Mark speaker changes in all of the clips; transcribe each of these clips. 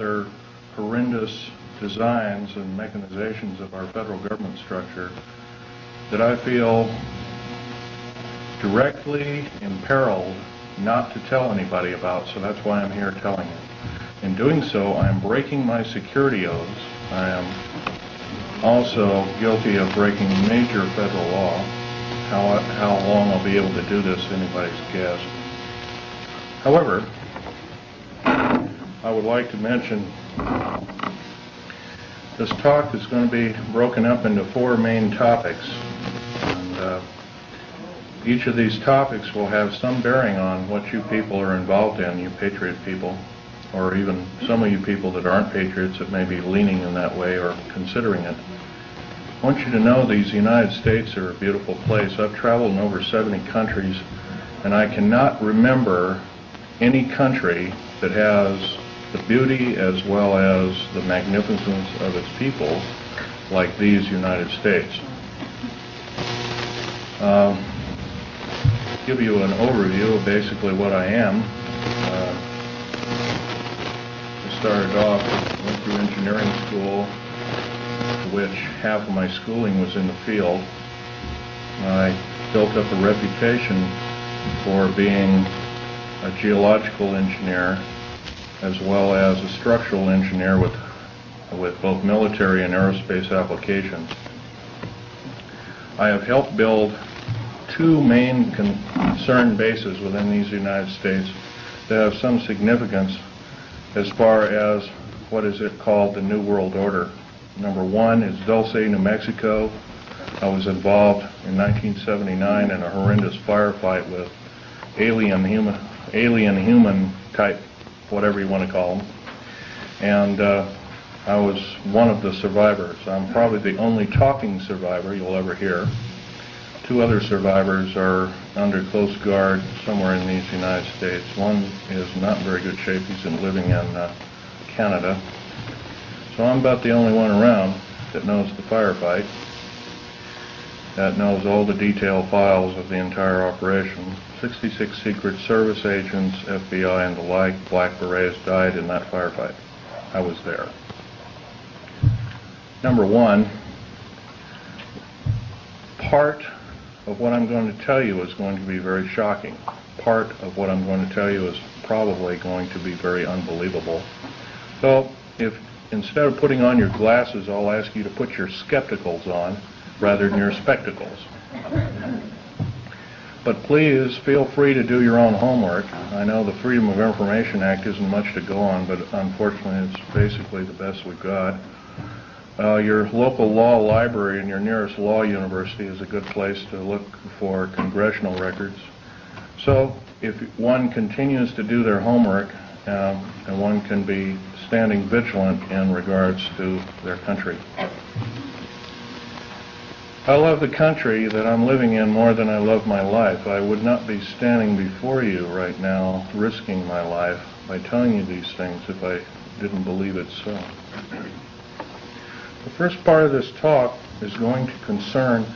Speaker 1: rather horrendous designs and mechanizations of our federal government structure that I feel directly imperiled not to tell anybody about, so that's why I'm here telling it. In doing so, I am breaking my security oaths. I am also guilty of breaking major federal law. How long I'll be able to do this, anybody's guess. However, I would like to mention this talk is going to be broken up into 4 main topics. And each of these topics will have some bearing on what you people are involved in, you patriot people, or even some of you people that aren't patriots that may be leaning in that way or considering it. I want you to know these United States are a beautiful place. I've traveled in over 70 countries, and I cannot remember any country that has the beauty as well as the magnificence of its people like these United States. Give you an overview of basically what I am. I started off, went through engineering school, which half of my schooling was in the field. I built up a reputation for being a geological engineer as well as a structural engineer with both military and aerospace applications. I have helped build 2 main concern bases within these United States that have some significance as far as what is it called the New World Order. Number 1 is Dulce, New Mexico. I was involved in 1979 in a horrendous firefight with alien human type, whatever you want to call them. And I was one of the survivors. I'm probably the only talking survivor you'll ever hear. 2 other survivors are under close guard somewhere in these United States. One is not in very good shape. He's living in Canada. So I'm about the only one around that knows the firefight, that knows all the detailed files of the entire operation. 66 Secret Service agents, FBI and the like, Black Berets died in that firefight. I was there. Number 1, part of what I'm going to tell you is going to be very shocking. Part of what I'm going to tell you is probably going to be very unbelievable. So if instead of putting on your glasses, I'll ask you to put your skepticals on rather than your spectacles. But please feel free to do your own homework. I know the Freedom of Information Act isn't much to go on, but unfortunately it's basically the best we've got. Your local law library and your nearest law university is a good place to look for congressional records. So if one continues to do their homework, and one can be standing vigilant in regards to their country. I love the country that I'm living in more than I love my life. I would not be standing before you right now risking my life by telling you these things if I didn't believe it so. The first part of this talk is going to concern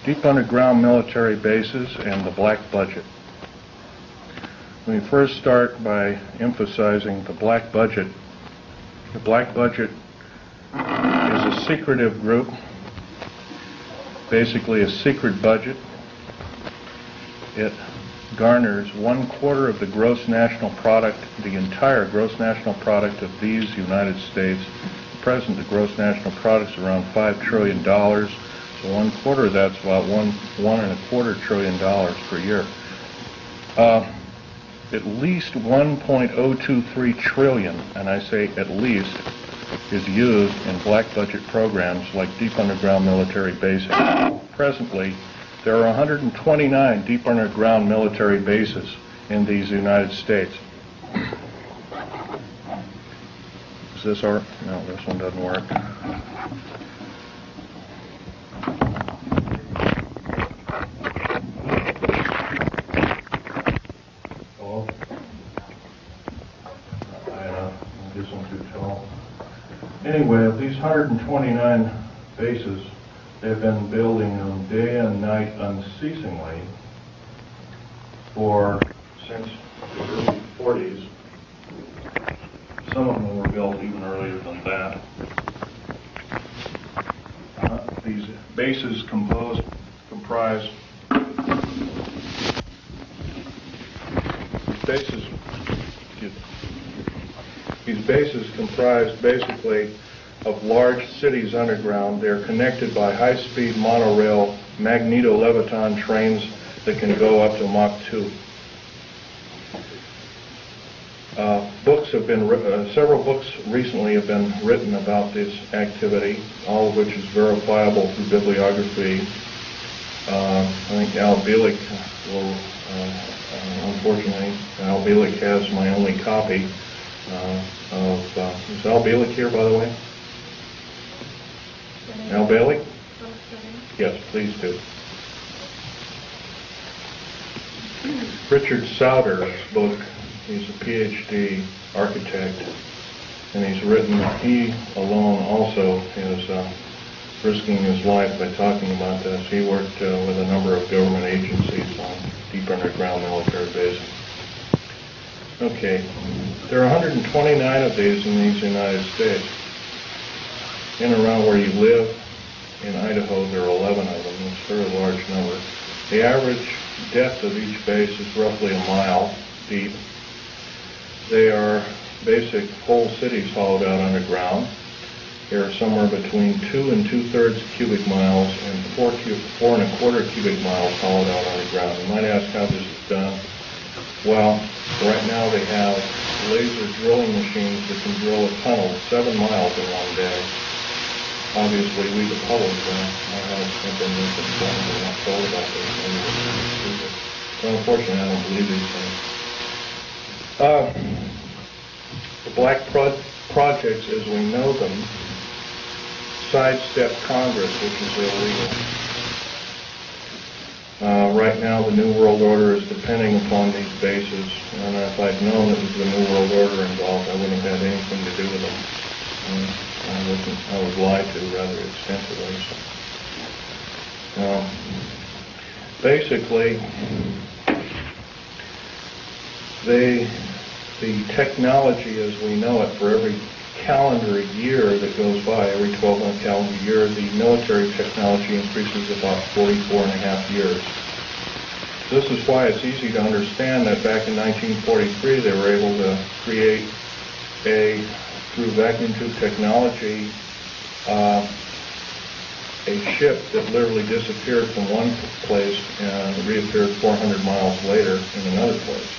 Speaker 1: deep underground military bases and the black budget. Let me first start by emphasizing the black budget. The black budget is a secretive group, basically a secret budget. It garners 1/4 of the gross national product, the entire gross national product of these United States. At present, the gross national product is around $5 trillion, so 1/4 of that's about $1.25 trillion per year. At least 1.023 trillion, and I say at least, is used in black budget programs like deep underground military bases. Presently, there are 129 deep underground military bases in these United States. Is this our? No, this one doesn't work. Hello? This one's too tall. Anyway, of these 129 bases, they've been building them day and night unceasingly since the early 40s. Some of them were built even earlier than that. These bases comprise basically of large cities underground. They're connected by high-speed monorail magneto-leviton trains that can go up to Mach 2. Several books recently have been written about this activity, all of which is verifiable through bibliography. I think Al Bielek will, unfortunately, Al Bielek has my only copy is Al Bielek here, by the way? Al Bielek? Yes, please do. Richard Sauder's book, he's a PhD architect, and he's written, he alone also is risking his life by talking about this. He worked with a number of government agencies on deep underground military bases. Okay, there are 129 of these in these United States. In and around where you live, in Idaho, there are 11 of them. It's a very large number. The average depth of each base is roughly a mile deep. They are basic whole cities hollowed out underground. They are somewhere between 2 2/3 cubic miles and 4 1/4 cubic miles hollowed out underground. You might ask how this is done. Well, right now they have laser drilling machines that can drill a tunnel 7 miles in one day. Obviously, we the public have been misinformed. We're not told about this. So unfortunately, I don't believe these things. The black projects, as we know them, sidestep Congress, which is illegal. Right now, the New World Order is depending upon these bases, and if I'd known it was the New World Order involved, I wouldn't have had anything to do with them. I was lied to rather extensively. So. Basically, the technology as we know it for every calendar year that goes by, every 12-month calendar year, the military technology increases about 44.5 years. This is why it's easy to understand that back in 1943 they were able to create through vacuum tube technology, a ship that literally disappeared from one place and reappeared 400 miles later in another place.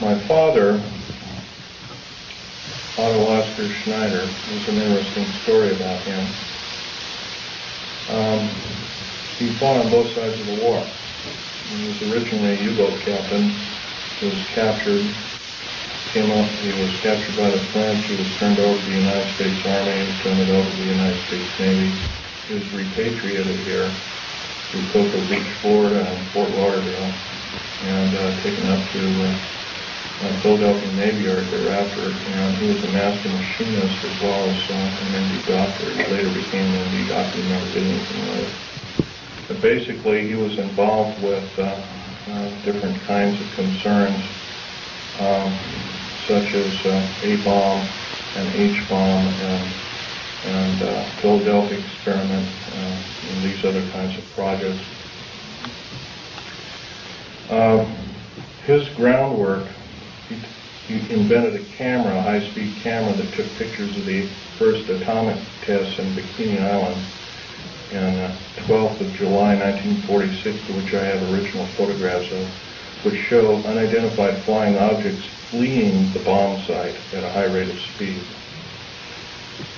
Speaker 1: My father, Otto Oscar Schneider, there's an interesting story about him. He fought on both sides of the war. He was originally a U-boat captain. He was captured. He was captured by the French. He was turned over to the United States Army. He was turned over to the United States Navy. He was repatriated here to Cocoa Beach, Florida, and Fort Lauderdale, and taken up to Philadelphia Navy Yard thereafter. And he was a master machinist as well as an MD doctor. He later became an MD doctor and never did anything with it. But basically, he was involved with different kinds of concerns, such as A-bomb and H-bomb and Philadelphia experiment and these other kinds of projects. His groundwork, he invented a camera, a high-speed camera that took pictures of the first atomic tests in Bikini Island on 12th of July 1946, to which I have original photographs of, which show unidentified flying objects fleeing the bomb site at a high rate of speed.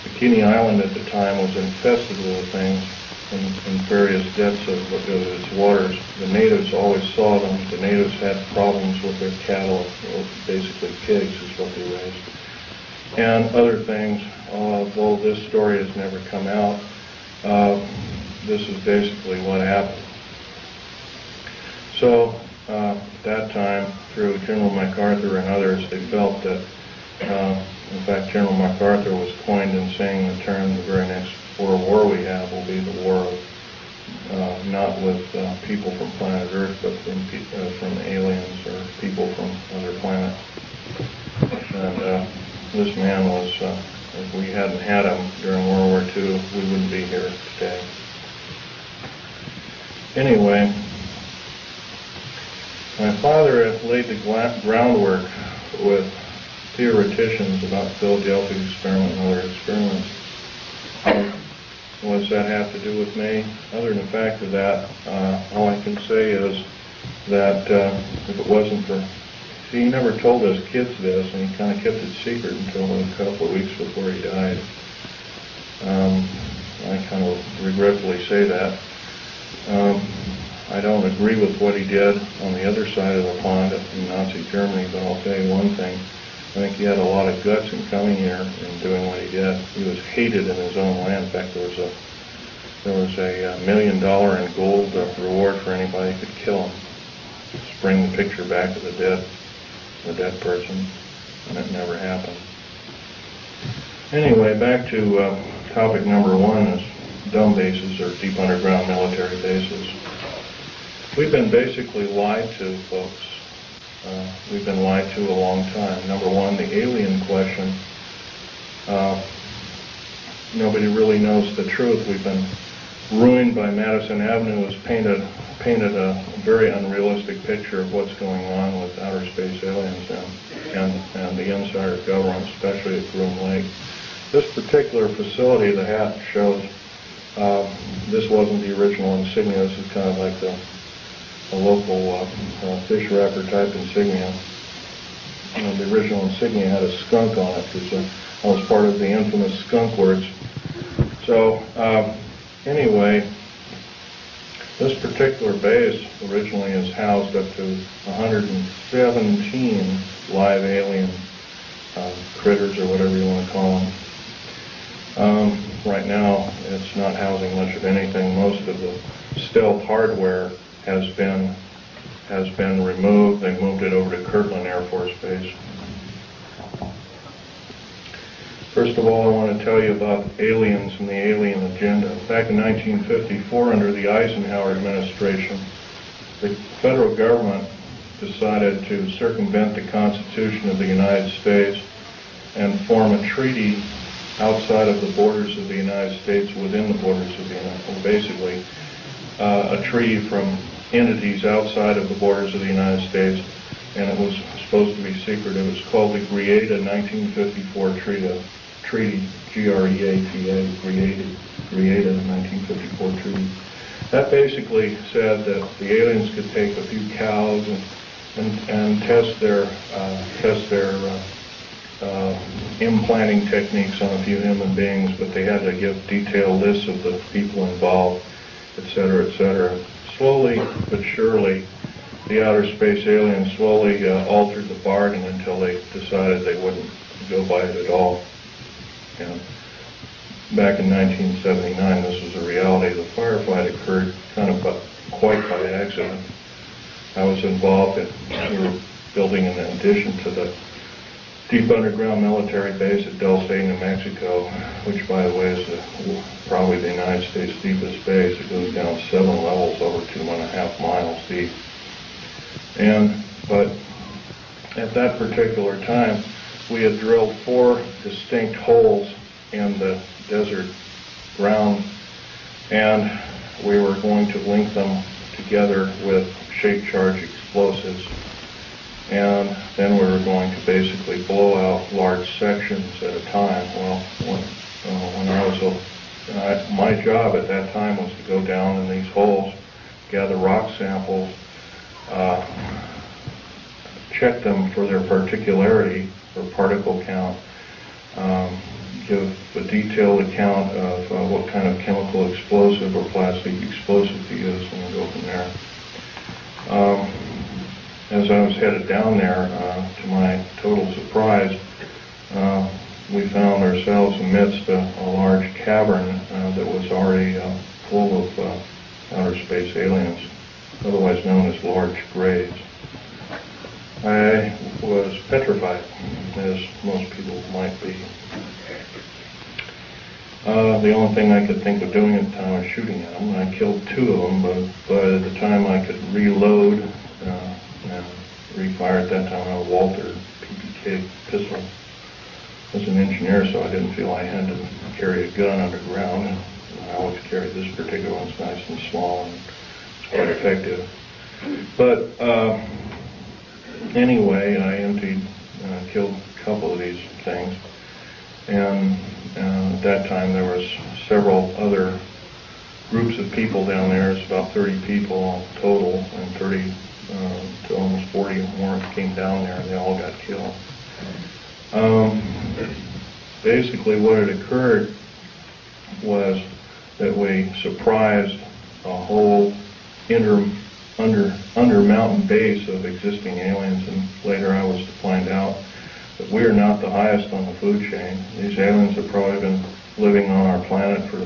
Speaker 1: Bikini Island at the time was infested with things in various depths of its waters. The natives always saw them. The natives had problems with their cattle, basically pigs is what they raised, and other things. Although this story has never come out, this is basically what happened. So, that time, through General MacArthur and others, they felt that, in fact, General MacArthur was coined in saying the term, the very next World War we have will be the war of, not with people from planet Earth, but from aliens or people from other planets. And this man was, if we hadn't had him during World War II, we wouldn't be here today. Anyway, my father had laid the groundwork with theoreticians about Philadelphia experiment and other experiments. What does that have to do with me? Other than the fact of that, all I can say is that if it wasn't for, see, he never told us kids this, and he kind of kept it secret until a couple of weeks before he died. I kind of regretfully say that. I don't agree with what he did on the other side of the pond in Nazi Germany, but I'll tell you one thing. I think he had a lot of guts in coming here and doing what he did. He was hated in his own land. In fact, there was a $1 million in gold reward for anybody who could kill him. Just bring the picture back of the dead person, and it never happened. Anyway, back to topic number one is dumb bases or deep underground military bases. We've been basically lied to, folks. We've been lied to a long time. Number one, the alien question. Nobody really knows the truth. We've been ruined by Madison Avenue. Has painted a very unrealistic picture of what's going on with outer space aliens and the inside of government, especially at Groom Lake. This particular facility, the hat shows, this wasn't the original insignia. This is kind of like a local fish wrapper type insignia. The original insignia had a skunk on it because I was part of the infamous skunk words. So anyway, this particular base originally is housed up to 117 live alien critters, or whatever you want to call them. Right now, it's not housing much of anything. Most of the stealth hardware has been removed. They moved it over to Kirtland Air Force Base. First of all, I want to tell you about aliens and the alien agenda. Back in 1954, under the Eisenhower administration, the federal government decided to circumvent the Constitution of the United States and form a treaty outside of the borders of the United States, within the borders of the United States, basically a treaty from entities outside of the borders of the United States, and it was supposed to be secret. It was called the Greada 1954 Treaty, G-R-E-A-T-A, Greada 1954 Treaty. That basically said that the aliens could take a few cows and test their implanting techniques on a few human beings, but they had to give detailed lists of the people involved, etc., etc. Slowly but surely, the outer space aliens slowly altered the bargain until they decided they wouldn't go by it at all. And back in 1979, this was a reality. The firefight occurred kind of quite by accident. I was involved in, we were building an addition to the deep underground military base at Del State, New Mexico, which, by the way, is probably the United States' deepest base. It goes down 7 levels over 2.5 miles deep. But at that particular time, we had drilled 4 distinct holes in the desert ground, and we were going to link them together with shape charge explosives. And then we were going to basically blow out large sections at a time. Well, when I was my job at that time was to go down in these holes, gather rock samples, check them for their particularity or particle count, give a detailed account of what kind of chemical explosive or plastic explosive to use, and go from there. As I was headed down there, to my total surprise, we found ourselves amidst a large cavern that was already full of outer space aliens, otherwise known as large graves. I was petrified, as most people might be. The only thing I could think of doing at the time was shooting at them. I killed 2 of them, but by the time I could reload and refire at that time, I had a Walter pistol. I was an engineer, so I didn't feel I had to carry a gun underground. And I always carried this particular one. It's nice and small, and it's quite effective. But anyway, I killed a couple of these things. And at that time, there was several other groups of people down there. It's about 30 people total, and 30 to almost 40 more came down there, and they all got killed. Basically, what had occurred was that we surprised a whole under mountain base of existing aliens, and later I was to find out that we are not the highest on the food chain. These aliens have probably been living on our planet for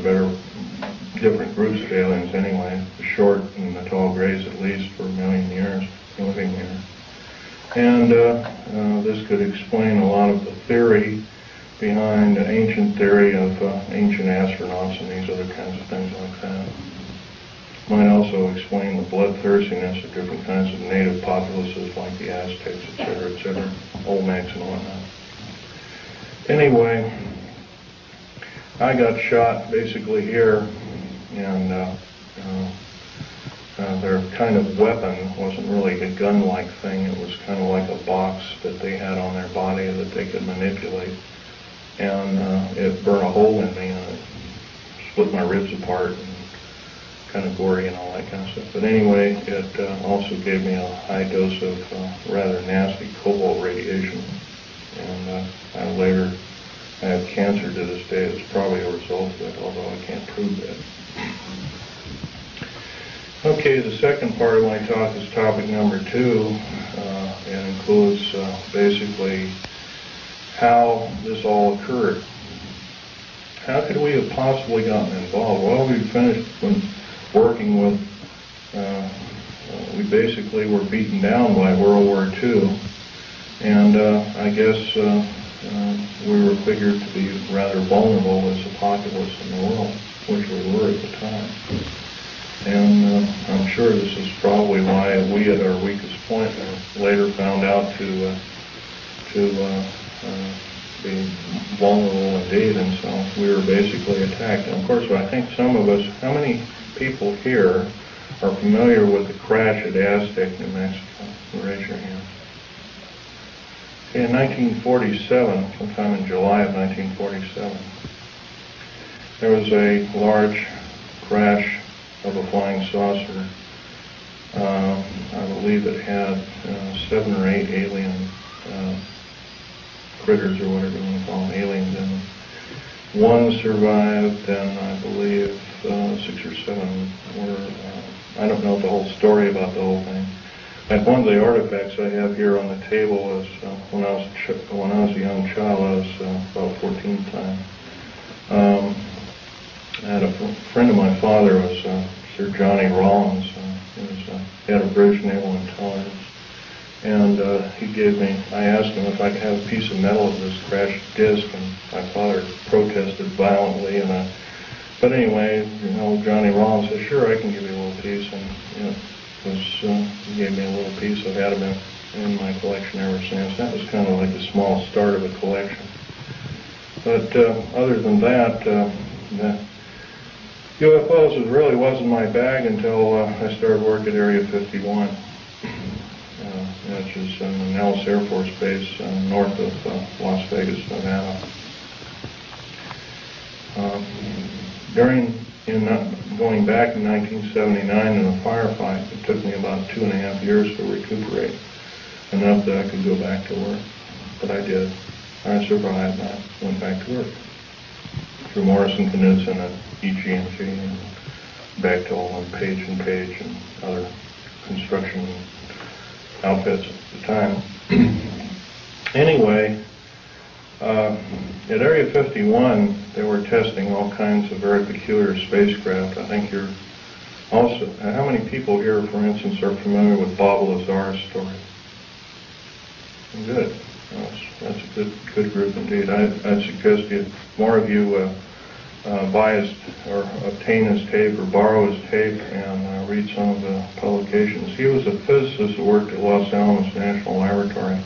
Speaker 1: different groups of aliens anyway, the short and the tall grays at least for 1 million years living here. And this could explain a lot of the theory behind the ancient theory of ancient astronauts and these other kinds of things like that. Might also explain the bloodthirstiness of different kinds of native populaces like the Aztecs, etc., Olmecs and whatnot. Anyway, I got shot basically here, and their kind of weapon wasn't really a gun-like thing. It was kind of like a box that they had on their body that they could manipulate. And it burned a hole in me, and it split my ribs apart, and kind of gory and all that kind of stuff. But anyway, it also gave me a high dose of rather nasty cobalt radiation. And I have cancer to this day. It's probably a result of it, although I can't prove that. Okay, the second part of my talk is topic number 2. It includes basically how this all occurred. How could we have possibly gotten involved? Well, we finished working with, we basically were beaten down by World War II, and I guess we were figured to be rather vulnerable as a populace in the world, which we were at the time. And I'm sure this is probably why we at our weakest point later found out to be vulnerable indeed, and so we were basically attacked. And of course, I think some of us, how many people here are familiar with the crash at Aztec, New Mexico? Raise your hand. In 1947, sometime in July of 1947, there was a large crash of a flying saucer. I believe it had 7 or 8 alien critters, or whatever you want to call them, aliens in them. 1 survived, and I believe 6 or 7 were, I don't know the whole story about the whole thing. Like one of the artifacts I have here on the table was when I was a young child. I was about 14 at the time. I had a friend of my father was Sir Johnny Rawlins. He had a British Naval Intelligence, and I asked him if I could have a piece of metal of this crashed disc, and my father protested violently. But anyway, Johnny Rawlins said, "Sure, I can give you a little piece," and he gave me a little piece. I've had them in my collection ever since. That was kind of like the small start of a collection. But other than that, the UFOs really wasn't my bag until I started work at Area 51, which is in the Nellis Air Force Base north of Las Vegas, Nevada. Going back in 1979 in a firefight, it took me about 2.5 years to recuperate, enough that I could go back to work. But I did. I survived. I went back to work through Morrison Knudsen and EG&G and Bechtel and Page and other construction outfits at the time. Anyway, at Area 51, they were testing all kinds of very peculiar spacecraft. I think you're also, how many people here, for instance, are familiar with Bob Lazar's story? Good. That's a good group indeed. I'd suggest more of you buy his, or obtain his tape or borrow his tape and read some of the publications. He was a physicist who worked at Los Alamos National Laboratory.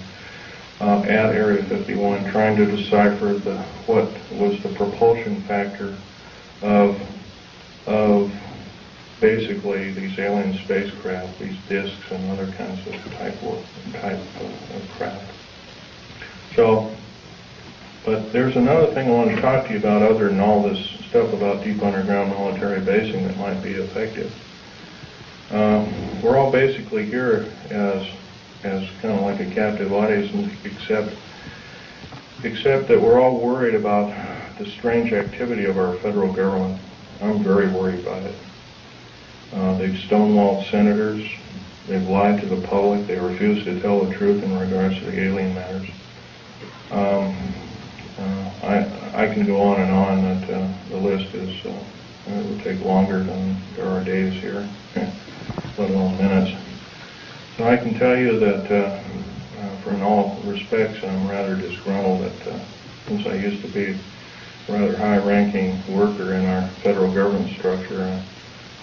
Speaker 1: at Area 51 trying to decipher what was the propulsion factor of basically these alien spacecraft, these discs and other kinds of type of craft. So, but there's another thing I want to talk to you about other than all this stuff about deep underground military basing that might be effective. We're all basically here as kind of like a captive audience, except that we're all worried about the strange activity of our federal government. I'm very worried about it. They've stonewalled senators. They've lied to the public. They refuse to tell the truth in regards to the alien matters. I can go on and on. That the list is it would take longer than there are days here, let alone minutes. So I can tell you that, for in all respects, I'm rather disgruntled that since I used to be a rather high-ranking worker in our federal government structure,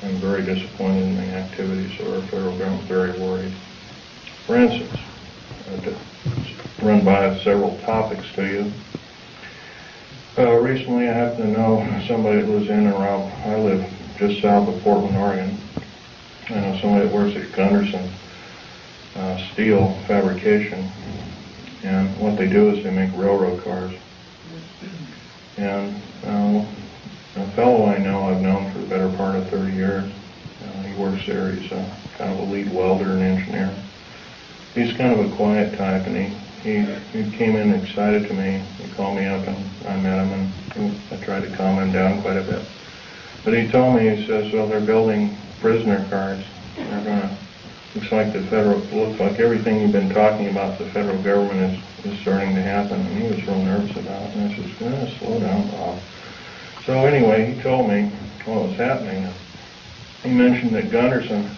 Speaker 1: I'm very disappointed in the activities of our federal government, very worried. For instance, to run by several topics to you. Recently I happen to know somebody that lives in and around, I live just south of Portland, Oregon. I know somebody that works at Gunderson steel fabrication, and what they do is they make railroad cars. And a fellow I know, I've known for the better part of 30 years. He works there. He's kind of a lead welder and engineer. He's kind of a quiet type, and he came in excited to me. He called me up, and I met him, and I tried to calm him down quite a bit. But he told me, he says, well, they're building prisoner cars. They're going to, looks like everything you've been talking about the federal government is starting to happen. And he was real nervous about it. And I said, slow down, Bob. So anyway, he told me what was happening. He mentioned that Gunderson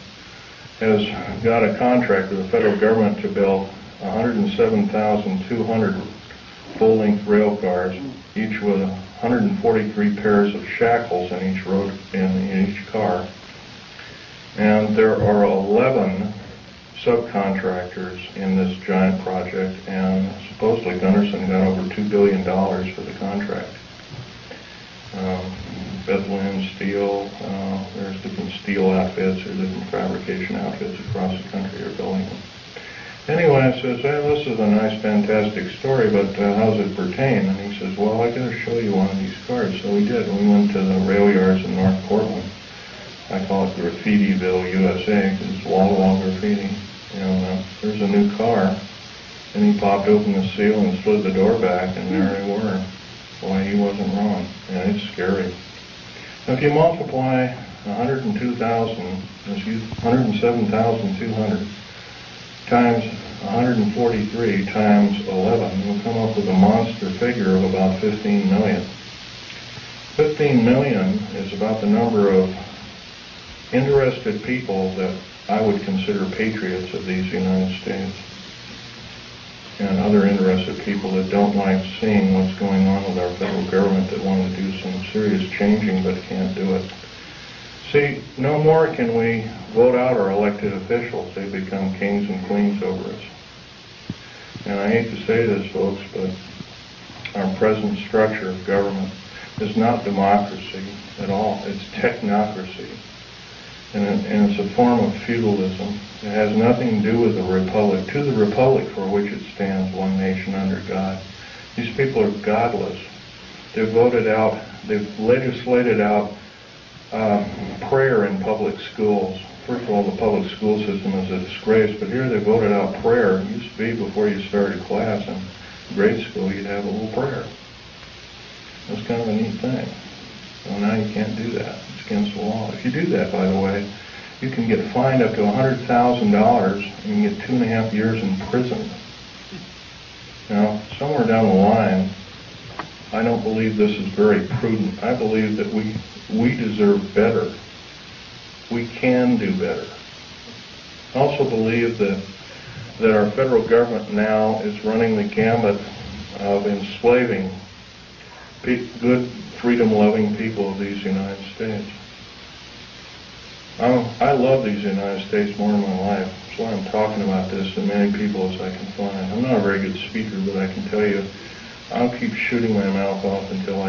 Speaker 1: has got a contract with the federal government to build 107,200 full-length rail cars, each with 143 pairs of shackles in each car. And there are 11 subcontractors in this giant project, and supposedly Gunderson got over $2 billion for the contract. Bethlehem Steel, there's different steel outfits or different fabrication outfits across the country are building them. Anyway, I says, hey, this is a nice, fantastic story, but how does it pertain? And he says, well, I got to show you one of these cars. So we did. We went to the rail yards in North Portland. I call it Graffitiville, USA, because it's wall-to-wall graffiti. And there's a new car, and he popped open the seal and slid the door back, and there they were. Boy, he wasn't wrong. Yeah, it's scary. Now, if you multiply 107,200 times 143 times 11, you'll come up with a monster figure of about 15 million. 15 million is about the number of interested people that I would consider patriots of these United States, and other interested people that don't like seeing what's going on with our federal government, that want to do some serious changing but can't do it. See, no more can we vote out our elected officials. They become kings and queens over us. And I hate to say this, folks, but our present structure of government is not democracy at all. It's technocracy. And it's a form of feudalism. It has nothing to do with the republic. To the republic for which it stands, one nation under God. These people are godless. They've voted out, they've legislated out prayer in public schools. First of all, the public school system is a disgrace, but here they voted out prayer. It used to be before you started class in grade school, you'd have a little prayer. That's kind of a neat thing. Well, now you can't do that. It's against the law. If you do that, by the way, you can get fined up to $100,000 and you can get 2.5 years in prison. Now, somewhere down the line, I don't believe this is very prudent. I believe that we deserve better. We can do better. I also believe that our federal government now is running the gambit of enslaving good, freedom-loving people of these United States. I love these United States more than my life. That's why I'm talking about this to as many people as I can find. I'm not a very good speaker, but I can tell you, I'll keep shooting my mouth off until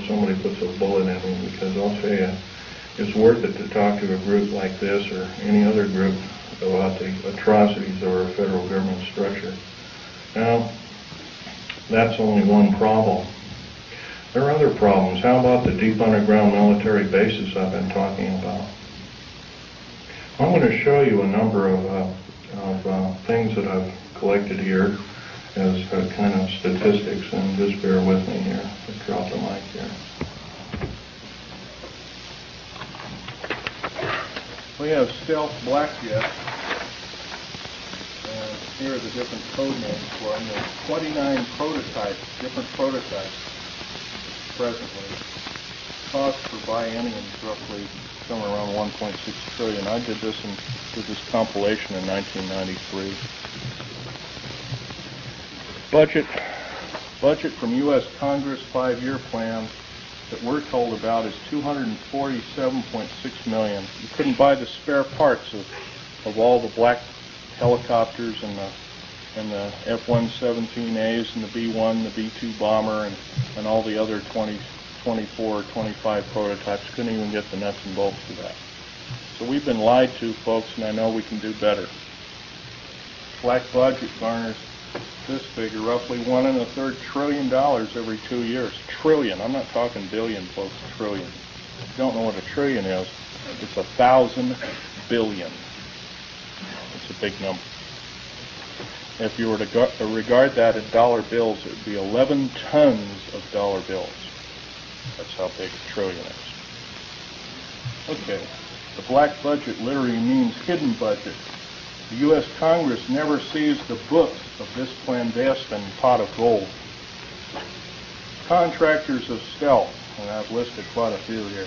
Speaker 1: somebody puts a bullet in me, because I'll tell you, it's worth it to talk to a group like this or any other group about the atrocities of our federal government structure. Now, that's only one problem. There are other problems. How about the deep underground military bases I've been talking about? I'm going to show you a number of things that I've collected here as kind of statistics, and just bear with me here. I'll drop the mic here. We have stealth black jets, and here are the different code names for them. There's 29 prototypes, different prototypes presently. Cost per biennium is roughly somewhere around 1.6 trillion. I did this compilation in 1993. Budget from U.S. Congress 5-year plan that we're told about is $247.6 million. You couldn't buy the spare parts of all the black helicopters and the F-117As and the B-1, the B-2 bomber, and all the other 24, 25 prototypes. Couldn't even get the nuts and bolts for that. So we've been lied to, folks, and I know we can do better. Black budget garners this figure, roughly $1.25 trillion every 2 years. Trillion. I'm not talking billion, folks. Trillion. If you don't know what a trillion is, it's 1,000 billion. It's a big number. If you were to regard that in dollar bills, it would be 11 tons of dollar bills. That's how big a trillion is. Okay. The black budget literally means hidden budget. The U.S. Congress never sees the books of this clandestine pot of gold. Contractors of stealth, and I've listed quite a few here: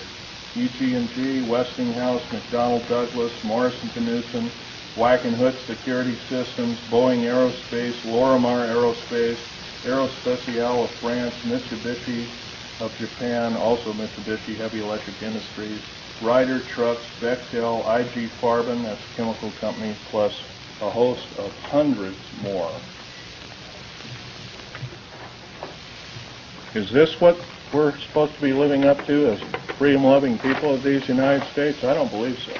Speaker 1: UG&G, Westinghouse, McDonnell Douglas, Morrison-Knudsen, Wackenhut Security Systems, Boeing Aerospace, Lorimar Aerospace, Aerospatiale of France, Mitsubishi of Japan, also Mitsubishi Heavy Electric Industries, Ryder Trucks, Bechtel, IG Farben, that's a chemical company, plus a host of hundreds more. Is this what we're supposed to be living up to as freedom-loving people of these United States? I don't believe so.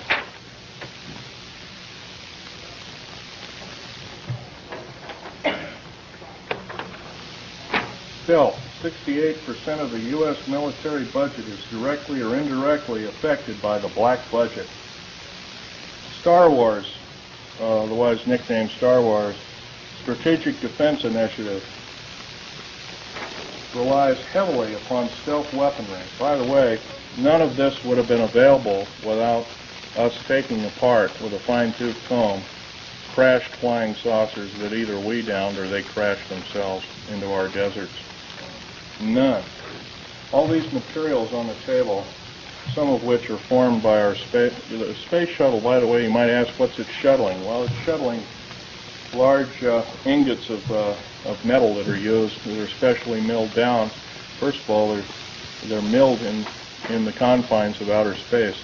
Speaker 1: Still, 68% of the U.S. military budget is directly or indirectly affected by the black budget. Star Wars, otherwise nicknamed Star Wars, Strategic Defense Initiative, relies heavily upon stealth weaponry. By the way, none of this would have been available without us taking apart with a fine-tooth comb crashed flying saucers that either we downed or they crashed themselves into our deserts. None. All these materials on the table, some of which are formed by our space shuttle. By the way, you might ask, what's it shuttling? Well, it's shuttling large ingots of metal that are used, that are specially milled down. First of all, they're milled in the confines of outer space.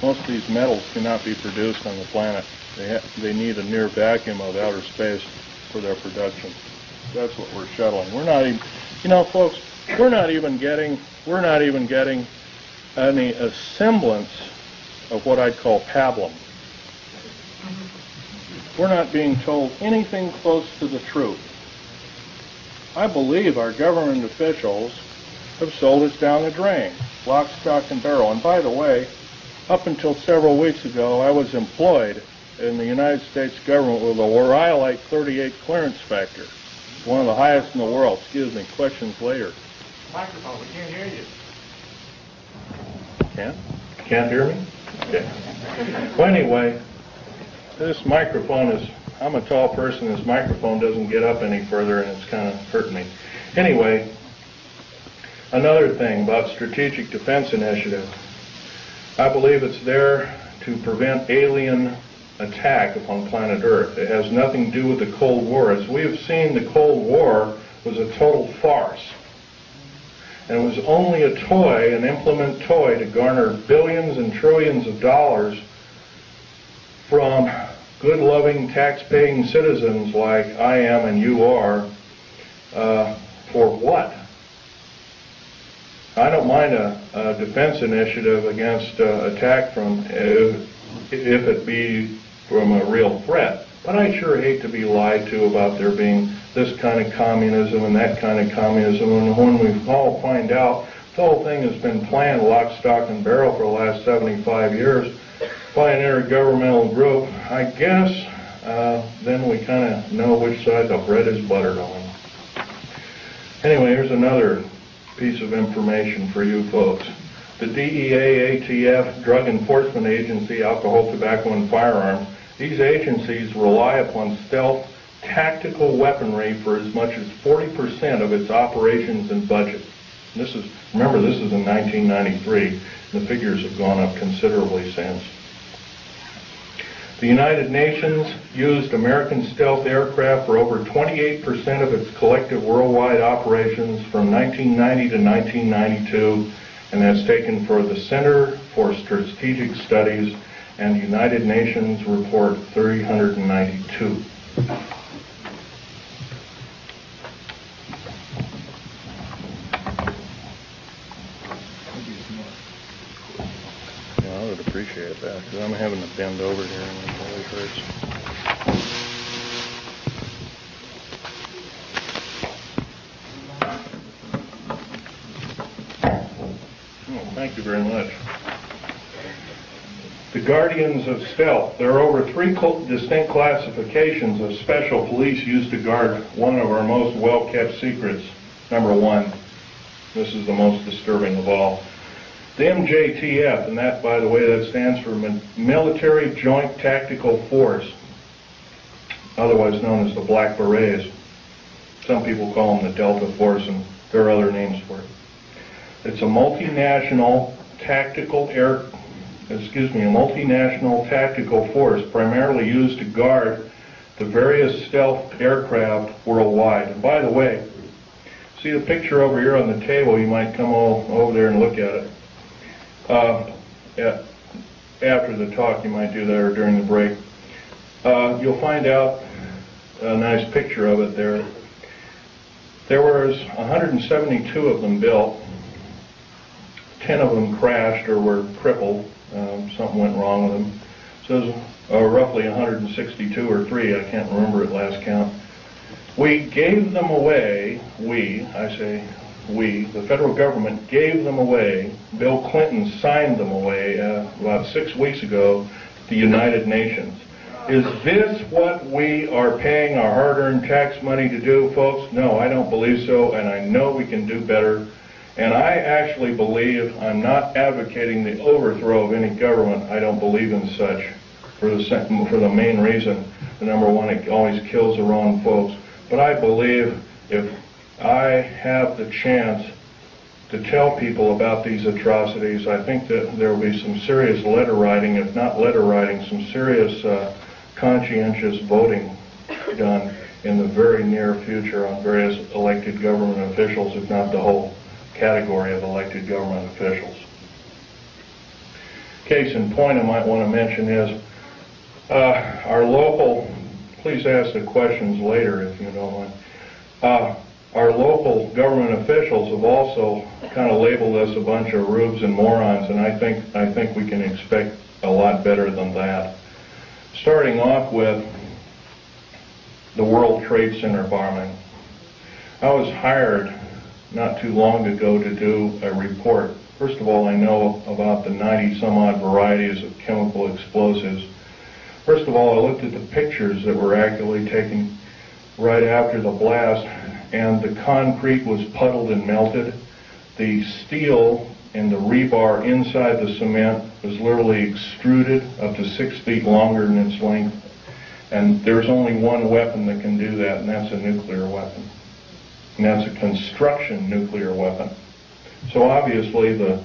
Speaker 1: Most of these metals cannot be produced on the planet. They need a near vacuum of outer space for their production. That's what we're shuttling. We're not even, folks, we're not even getting any semblance of what I'd call pablum. We're not being told anything close to the truth. I believe our government officials have sold us down the drain, lock, stock, and barrel. And by the way, up until several weeks ago, I was employed in the United States government with a rhyolite 38 clearance factor, one of the highest in the world. Excuse me, questions later.
Speaker 2: Microphone, we can't hear you.
Speaker 1: Can't hear me? Okay. Well, anyway, this microphone is, I'm a tall person, this microphone doesn't get up any further and it's kind of hurting me. Anyway, another thing about Strategic Defense Initiative. I believe it's there to prevent alien attack upon planet Earth. It has nothing to do with the Cold War. As we have seen, the Cold War was a total farce. and it was only a toy, an implement toy, to garner billions and trillions of dollars from good, loving, tax-paying citizens like I am and you are. For what? I don't mind a defense initiative against attack from, if it be from a real threat. But I sure hate to be lied to about there being this kind of communism and that kind of communism. And when we all find out the whole thing has been planned lock, stock, and barrel for the last 75 years by an intergovernmental group, I guess then we kind of know which side the bread is buttered on. Anyway, here's another piece of information for you folks. The DEA, ATF, Drug Enforcement Agency, Alcohol, Tobacco, and Firearms, these agencies rely upon stealth tactical weaponry for as much as 40% of its operations and budget. And remember, this is in 1993. The figures have gone up considerably since. The United Nations used American stealth aircraft for over 28% of its collective worldwide operations from 1990 to 1992, and that's taken for the Center for Strategic Studies and the United Nations Report 392. Yeah, I would appreciate that, because I'm having to bend over here and it always hurts. Oh, thank you very much. The Guardians of Stealth. There are over 3 distinct classifications of special police used to guard one of our most well-kept secrets. Number 1, this is the most disturbing of all. The MJTF, and that, by the way, that stands for Military Joint Tactical Force, otherwise known as the Black Berets. Some people call them the Delta Force, and there are other names for it. It's a multinational tactical force primarily used to guard the various stealth aircraft worldwide. And by the way, see the picture over here on the table? You might come over there and look at it. After the talk, you might do that, or during the break. You'll find out a nice picture of it there. There was 172 of them built. 10 of them crashed or were crippled. Something went wrong with them. So it was roughly 162 or 3. I can't remember at last count. We gave them away. The federal government gave them away. Bill Clinton signed them away about 6 weeks ago to the United Nations. Is this what we are paying our hard-earned tax money to do, folks? No, I don't believe so, and I know we can do better. And I actually believe, I'm not advocating the overthrow of any government. I don't believe in such for the main reason. Number 1, it always kills the wrong folks. But I believe if I have the chance to tell people about these atrocities, I think that there will be some serious letter writing, if not letter writing, some serious conscientious voting done in the very near future on various elected government officials, if not the whole category of elected government officials. Case in point I might want to mention is our local, please ask the questions later if you don't mind. Our local government officials have also kind of labeled us a bunch of rubes and morons, and I think we can expect a lot better than that. Starting off with the World Trade Center bombing. I was hired not too long ago to do a report. First of all, I know about the 90-some-odd varieties of chemical explosives. First of all, I looked at the pictures that were actually taken right after the blast, and the concrete was puddled and melted. The steel and the rebar inside the cement was literally extruded up to 6 feet longer than its length. And there's only one weapon that can do that, and that's a nuclear weapon. And that's a construction nuclear weapon. So obviously the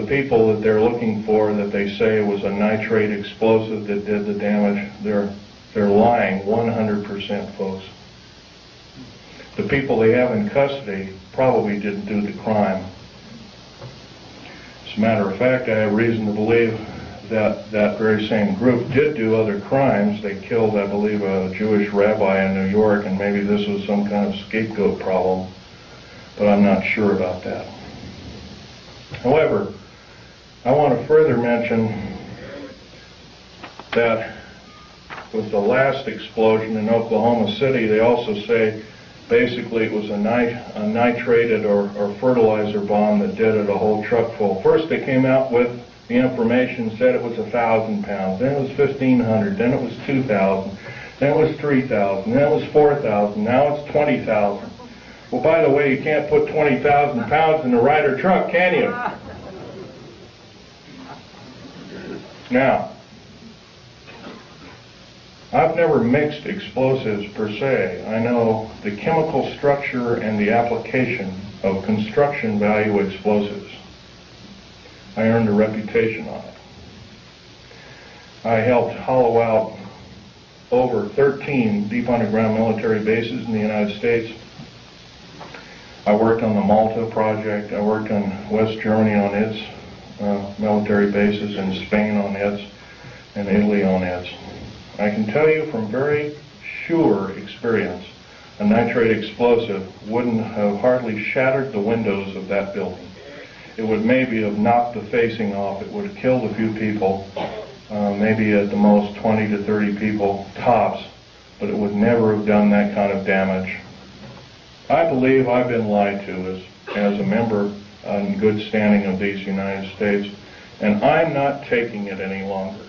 Speaker 1: people that they're looking for, that they say was a nitrate explosive that did the damage, they're lying 100%, folks. the people they have in custody probably didn't do the crime. As a matter of fact, I have reason to believe that that very same group did do other crimes. They killed, I believe, a Jewish rabbi in New York, and maybe this was some kind of scapegoat problem, but I'm not sure about that. However, I want to further mention that with the last explosion in Oklahoma City, they also say basically it was a nitrated or fertilizer bomb that did it, a whole truck full. First they came out with the information, said it was 1,000 pounds, then it was 1,500, then it was 2,000, then it was 3,000, then it was 4,000, now it's 20,000. Well, by the way, you can't put 20,000 pounds in a Ryder truck, can you? Now, I've never mixed explosives per se. I know the chemical structure and the application of construction value explosives. I earned a reputation on it. I helped hollow out over 13 deep underground military bases in the United States. I worked on the Malta project. I worked on West Germany on its military bases, and Spain on its, and Italy on its. I can tell you from very sure experience, a nitrate explosive wouldn't have hardly shattered the windows of that building. It would maybe have knocked the facing off. It would have killed a few people, maybe at the most 20 to 30 people tops, but it would never have done that kind of damage. I believe I've been lied to as a member in good standing of these United States, and I'm not taking it any longer.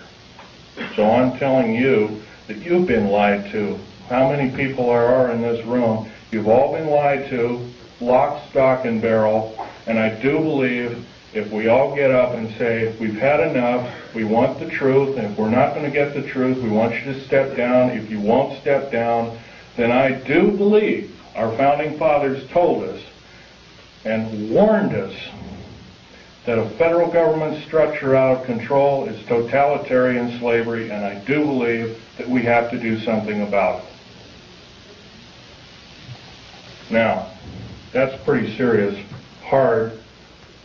Speaker 1: So I'm telling you that you've been lied to. How many people are in this room? You've all been lied to, lock, stock, and barrel, and I do believe if we all get up and say, we've had enough, we want the truth, and if we're not going to get the truth, we want you to step down. If you won't step down, then I do believe our founding fathers told us and warned us that a federal government structure out of control is totalitarian slavery, and I do believe that we have to do something about it. Now, that's pretty serious, hard,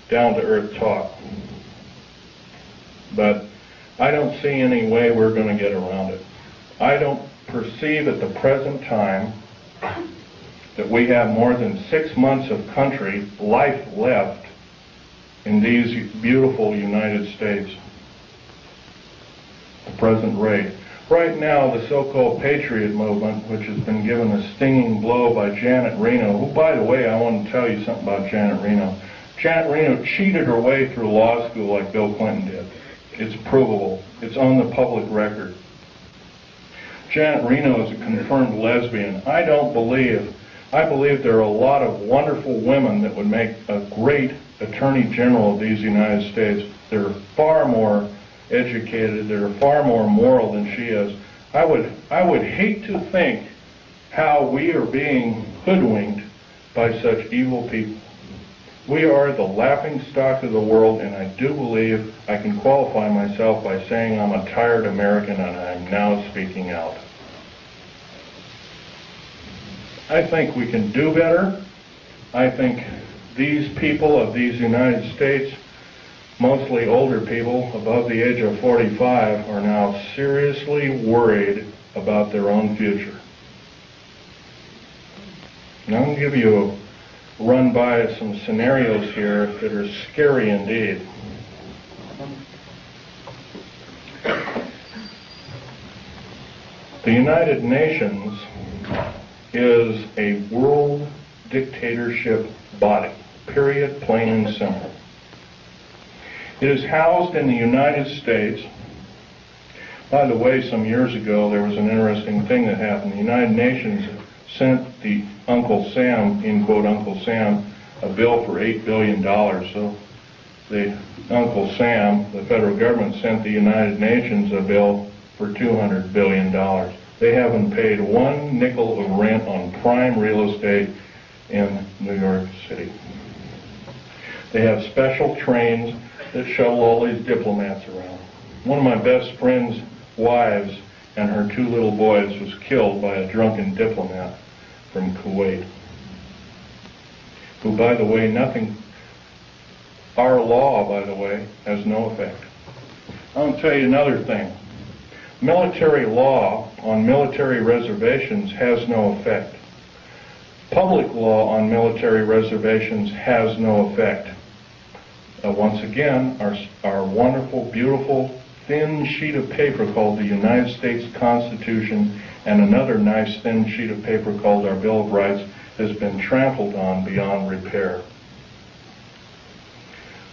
Speaker 1: down-to-earth talk. But I don't see any way we're going to get around it. I don't perceive at the present time that we have more than 6 months of country life left in these beautiful United States. The present rate. Right now, the so-called Patriot movement, which has been given a stinging blow by Janet Reno, who, by the way, I want to tell you something about Janet Reno. Janet Reno cheated her way through law school like Bill Clinton did. It's provable. It's on the public record. Janet Reno is a confirmed lesbian. I believe there are a lot of wonderful women that would make a great Attorney General of these United States. They're far more educated, they're far more moral than she is. I would hate to think how we are being hoodwinked by such evil people. We are the laughing stock of the world, and I do believe I can qualify myself by saying I'm a tired American, and I'm now speaking out. I think we can do better. I think these people of these United States, mostly older people above the age of 45, are now seriously worried about their own future. And I'm going to give you a run by some scenarios here that are scary indeed. The United Nations is a world dictatorship body, period, plain and simple. It is housed in the United States. By the way, some years ago there was an interesting thing that happened. The United Nations sent the Uncle Sam, in quote Uncle Sam, a bill for $8 billion. So the Uncle Sam, the federal government, sent the United Nations a bill for $200 billion. They haven't paid one nickel of rent on prime real estate in New York City. They have special trains that shuttle all these diplomats around. One of my best friend's wives and her 2 little boys was killed by a drunken diplomat from Kuwait. who, by the way, our law, by the way, has no effect. I'll tell you another thing. Military law on military reservations has no effect. Public law on military reservations has no effect. Once again, our wonderful, beautiful, thin sheet of paper called the United States Constitution and another nice thin sheet of paper called our Bill of Rights has been trampled on beyond repair.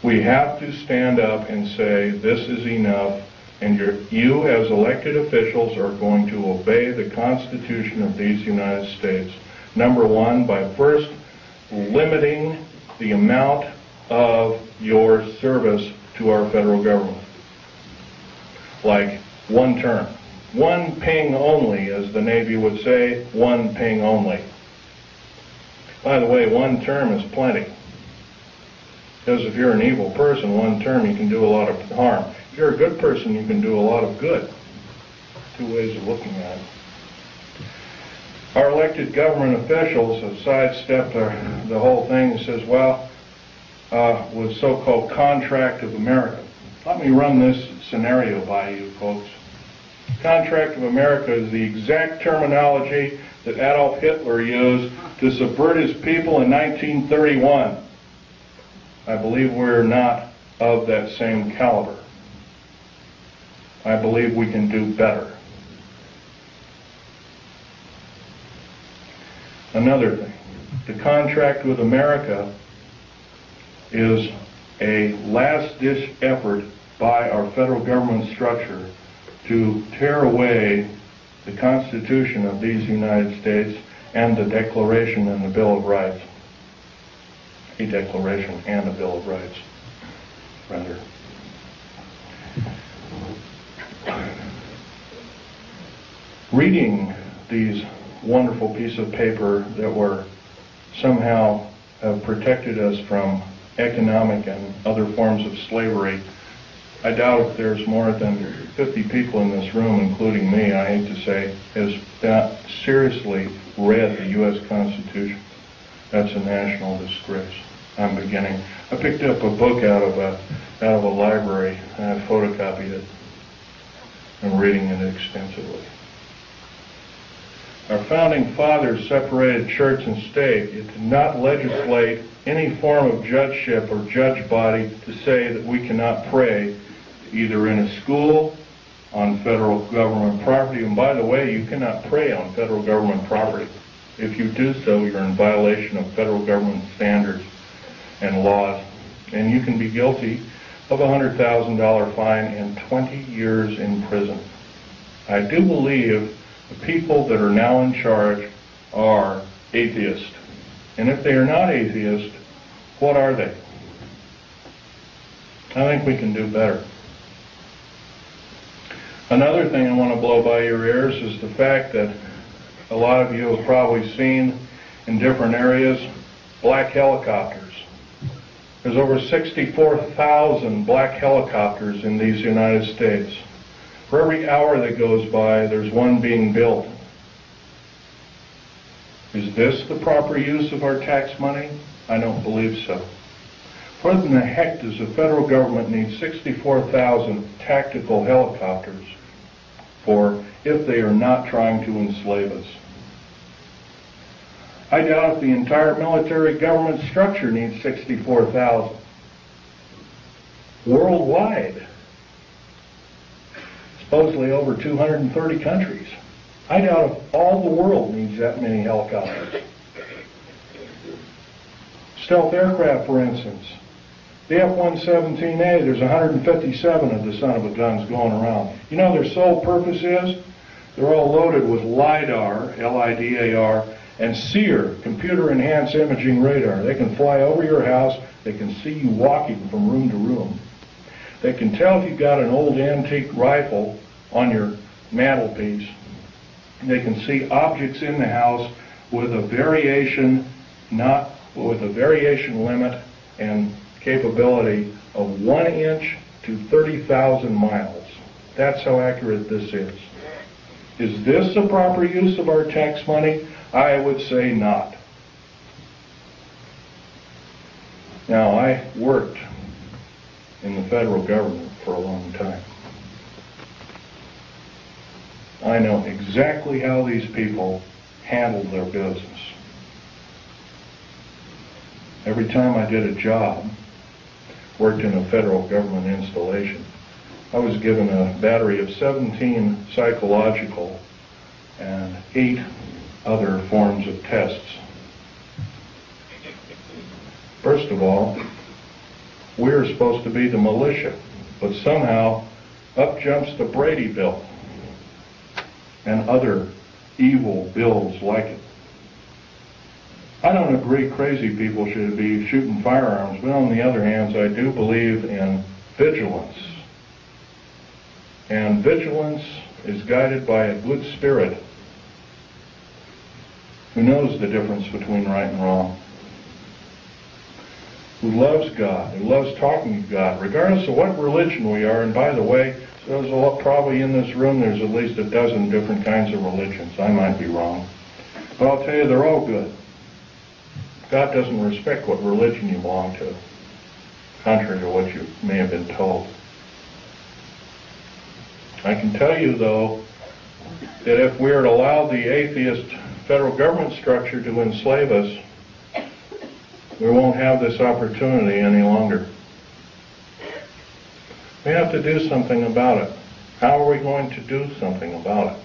Speaker 1: We have to stand up and say, this is enough, and you as elected officials are going to obey the Constitution of these United States. Number one, by first limiting the amount of your service to our federal government. Like one term. One ping only, as the Navy would say, one ping only. By the way, one term is plenty. Because if you're an evil person, one term you can do a lot of harm. If you're a good person, you can do a lot of good. Two ways of looking at it. Our elected government officials have sidestepped the whole thing and says, well, with so-called Contract of America. Let me run this scenario by you, folks. Contract of America is the exact terminology that Adolf Hitler used to subvert his people in 1931. I believe we're not of that same caliber. I believe we can do better. Another thing, the contract with America is a last-ditch effort by our federal government structure to tear away the Constitution of these United States and the Declaration and the Bill of Rights. A Declaration and a Bill of Rights, rather. Reading these wonderful piece of paper that were somehow have protected us from economic and other forms of slavery, I doubt if there's more than 50 people in this room, including me, I hate to say, has not seriously read the U.S. Constitution. That's a national disgrace. I'm beginning. I picked up a book out of a library and I photocopied it. I'm reading it extensively. Our founding fathers separated church and state. It did not legislate any form of judgeship or judge body to say that we cannot pray either in a school, on federal government property. And by the way, you cannot pray on federal government property. If you do so, you're in violation of federal government standards and laws. And you can be guilty of a $100,000 fine and 20 years in prison. I do believe the people that are now in charge are atheists. And if they are not atheists, what are they? I think we can do better. Another thing I want to blow by your ears is the fact that a lot of you have probably seen in different areas black helicopters. There's over 64,000 black helicopters in these United States. For every hour that goes by, there's one being built. Is this the proper use of our tax money? I don't believe so. What in the heck does the federal government need 64,000 tactical helicopters for if they are not trying to enslave us? I doubt if the entire military government structure needs 64,000. Worldwide, supposedly over 230 countries. I doubt if all the world needs that many helicopters. Stealth aircraft, for instance. The F-117A, there's 157 of the son of a guns going around. You know their sole purpose is? They're all loaded with LIDAR, L-I-D-A-R, and SEER, computer-enhanced imaging radar. They can fly over your house. They can see you walking from room to room. They can tell if you've got an old antique rifle on your mantelpiece. They can see objects in the house with a variation, limit and capability of 1 inch to 30,000 miles. That's how accurate this is. Is this the proper use of our tax money? I would say not. Now, I worked in the federal government for a long time. I know exactly how these people handled their business. Every time I did a job, worked in a federal government installation, I was given a battery of 17 psychological and 8 other forms of tests. First of all, we're supposed to be the militia, but somehow up jumps the Brady bill and other evil bills like it. I don't agree crazy people should be shooting firearms, but on the other hand, I do believe in vigilance. And vigilance is guided by a good spirit who knows the difference between right and wrong, who loves God, who loves talking to God, regardless of what religion we are. And by the way, there's probably in this room there's at least a dozen different kinds of religions. I might be wrong. But I'll tell you, they're all good. God doesn't respect what religion you belong to, contrary to what you may have been told. I can tell you, though, that if we are to allow the atheist federal government structure to enslave us, we won't have this opportunity any longer. We have to do something about it. How are we going to do something about it?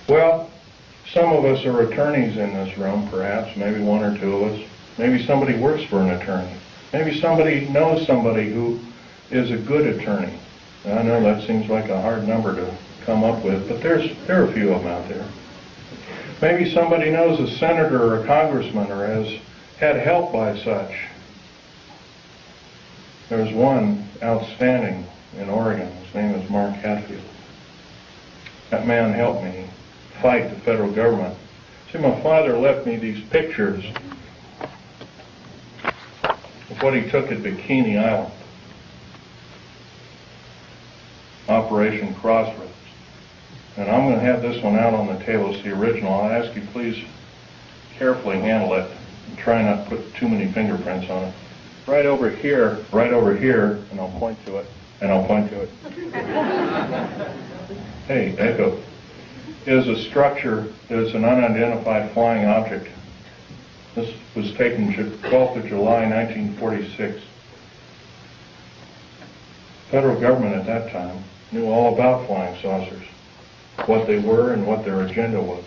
Speaker 1: Well, some of us are attorneys in this room, perhaps, maybe one or two of us. Maybe somebody works for an attorney. Maybe somebody knows somebody who is a good attorney. And I know that seems like a hard number to come up with, but there are a few of them out there. Maybe somebody knows a senator or a congressman or has had help by such. There's one outstanding in Oregon. His name is Mark Hatfield. That man helped me fight the federal government. See, my father left me these pictures of what he took at Bikini Island, Operation Crossroads. And I'm going to have this one out on the table. It's the original. I'll ask you please carefully handle it and try not to put too many fingerprints on it. Right over here, and I'll point to it, and I'll point to it. Hey, echo. Is a structure that is an unidentified flying object. This was taken 12th of July, 1946. The federal government at that time knew all about flying saucers, what they were and what their agenda was,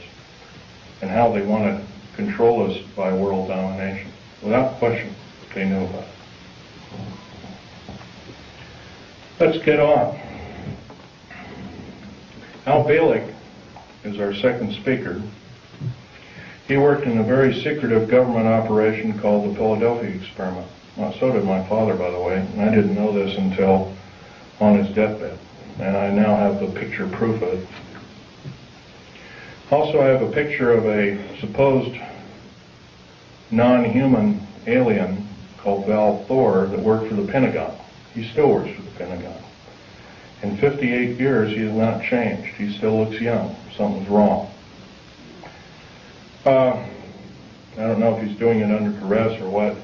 Speaker 1: and how they want to control us by world domination. Without question, they knew about it. Let's get on. Al Bielek is our second speaker. He worked in a very secretive government operation called the Philadelphia Experiment. Well, so did my father, by the way, and I didn't know this until on his deathbed, and I now have the picture proof of it. Also, I have a picture of a supposed non-human alien called Val Thor that worked for the Pentagon. He still works for the Pentagon. In 58 years, he has not changed. He still looks young. Something's wrong. I don't know if he's doing it under duress or what,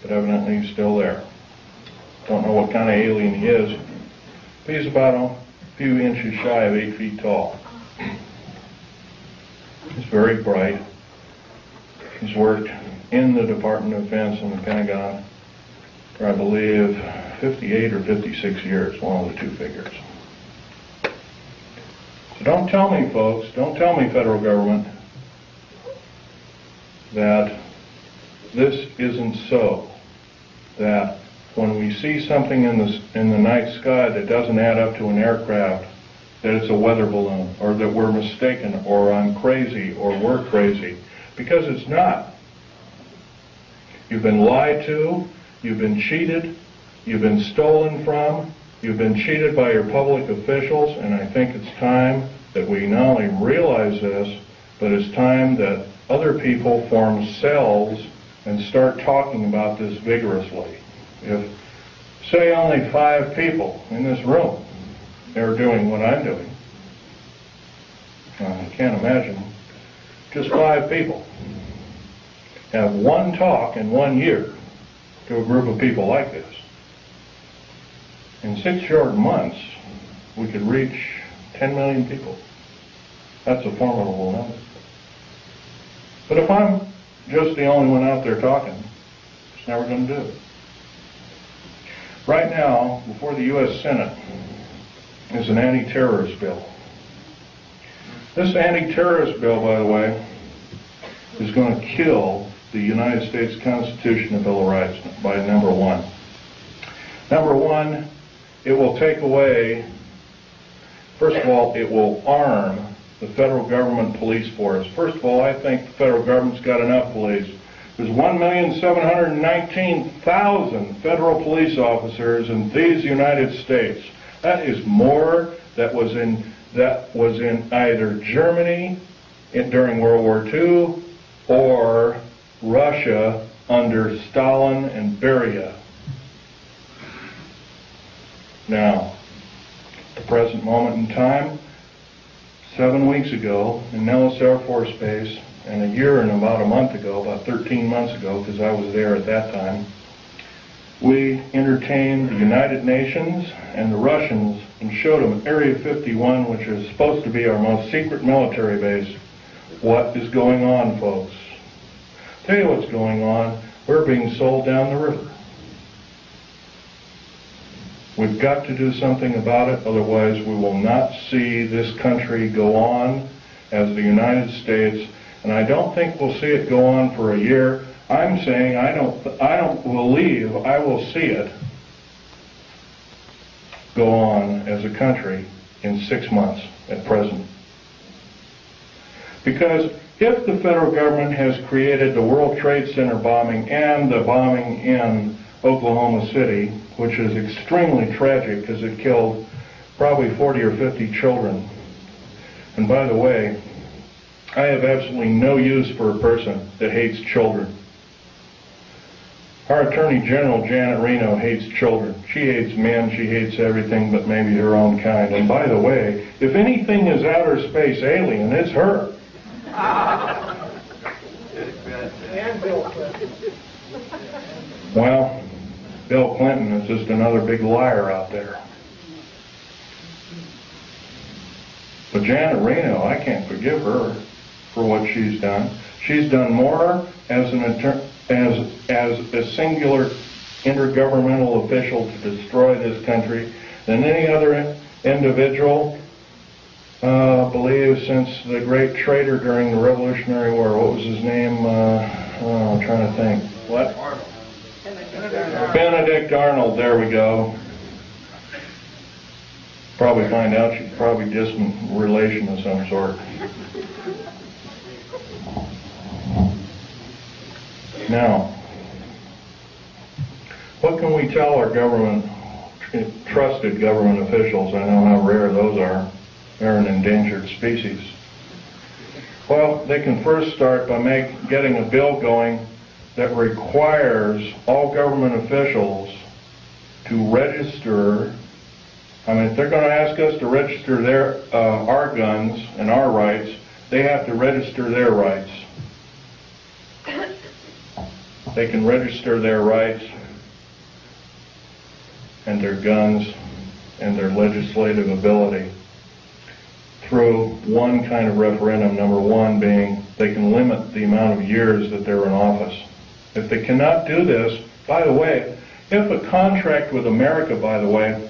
Speaker 1: but evidently he's still there. Don't know what kind of alien he is, but he's about a few inches shy of 8 feet tall. He's very bright. He's worked in the Department of Defense and the Pentagon for, I believe, 58 or 56 years, one of the two figures. So don't tell me, folks, don't tell me, federal government, that this isn't so. That when we see something in the night sky that doesn't add up to an aircraft, that it's a weather balloon, or that we're mistaken, or I'm crazy, or we're crazy, because it's not. You've been lied to, you've been cheated, you've been stolen from, you've been cheated by your public officials, and I think it's time that we not only realize this, but it's time that other people form cells and start talking about this vigorously. If, say, only 5 people in this room are doing what I'm doing, I can't imagine just 5 people have one talk in 1 year to a group of people like this. In 6 short months, we could reach 10 million people. That's a formidable number. But if I'm just the only one out there talking, it's never going to do it. Right now, before the U.S. Senate, is an anti-terrorist bill. This anti-terrorist bill, by the way, is going to kill the United States Constitution and Bill of Rights by number one. Number one, it will take away, first of all, it will arm the federal government police force. First of all, I think the federal government's got enough police. There's 1,719,000 federal police officers in these United States. That is more that was in either Germany during World War II or Russia under Stalin and Beria. Now, at the present moment in time, 7 weeks ago in Nellis Air Force Base, and a year and about a month ago, about 13 months ago, because I was there at that time, we entertained the United Nations and the Russians and showed them Area 51, which is supposed to be our most secret military base. What is going on, folks? Tell you what's going on. We're being sold down the river. We've got to do something about it, otherwise we will not see this country go on as the United States, and I don't think we'll see it go on for a year. I'm saying I don't believe I will see it go on as a country in 6 months at present. Because if the federal government has created the World Trade Center bombing and the bombing in Oklahoma City, which is extremely tragic because it killed probably 40 or 50 children. And by the way, I have absolutely no use for a person that hates children. Our Attorney General, Janet Reno, hates children. She hates men, she hates everything but maybe her own kind. And by the way, if anything is outer space alien, it's her.
Speaker 2: And Bill Clinton.
Speaker 1: Well, Bill Clinton is just another big liar out there. But Janet Reno, I can't forgive her for what she's done. She's done more as a singular intergovernmental official to destroy this country than any other individual, believe, since the great traitor during the Revolutionary War. What was his name? I'm trying to think. What?
Speaker 2: Arnold.
Speaker 1: Benedict Arnold, there we go. Probably find out she's probably distant relation of some sort. Now, what can we tell our trusted government officials? I know how rare those are. They're an endangered species. Well, they can first start by getting a bill going that requires all government officials to register. I mean, if they're going to ask us to register our guns and our rights, they have to register their rights. They can register their rights and their guns and their legislative ability through one kind of referendum, number one being they can limit the amount of years that they're in office. If they cannot do this, by the way, if a contract with America, by the way,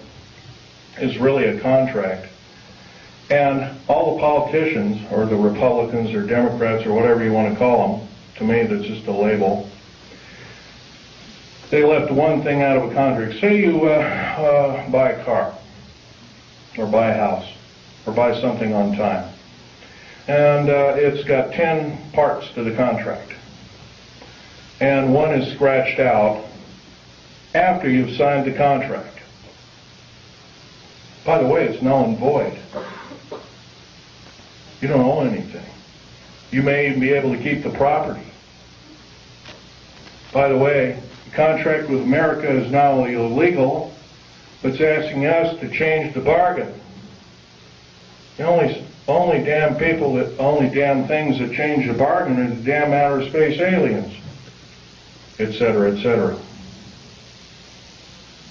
Speaker 1: is really a contract, and all the politicians, or the Republicans or Democrats or whatever you want to call them, to me that's just a label, they left one thing out of a contract. Say you buy a car, or buy a house, or buy something on time, and it's got 10 parts to the contract, and one is scratched out after you've signed the contract. By the way, it's null and void. You don't own anything. You may even be able to keep the property. By the way, the contract with America is not only illegal, but it's asking us to change the bargain. The only damn things that change the bargain are the damn outer space aliens, etc., etc.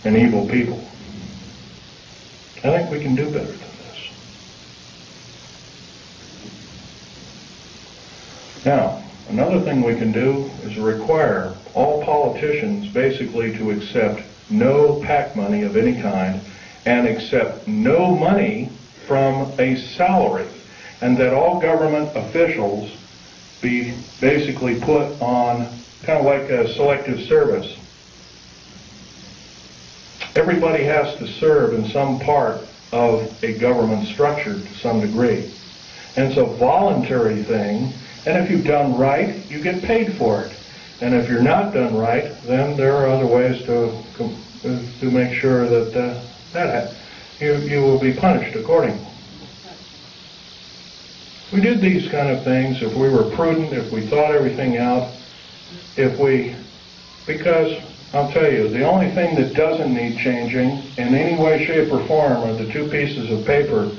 Speaker 1: and evil people. I think we can do better than this. Now, another thing we can do is require all politicians basically to accept no PAC money of any kind and accept no money from a salary, and that all government officials be basically put on kind of like a selective service. Everybody has to serve in some part of a government structure to some degree. And it's a voluntary thing, and if you've done right, you get paid for it. And if you're not done right, then there are other ways to make sure that you will be punished accordingly. We did these kind of things if we were prudent, if we thought everything out, because I'll tell you, the only thing that doesn't need changing in any way, shape, or form are the two pieces of paper,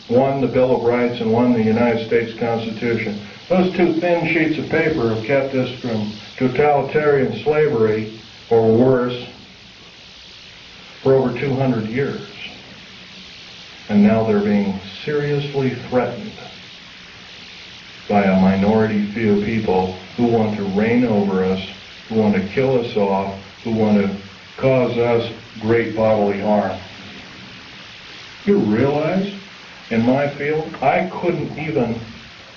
Speaker 1: one the Bill of Rights and one the United States Constitution. Those two thin sheets of paper have kept us from totalitarian slavery, or worse, for over 200 years. And now they're being seriously threatened by a minority few people who want to reign over us, who want to kill us off, who want to cause us great bodily harm. You realize, in my field, I couldn't even,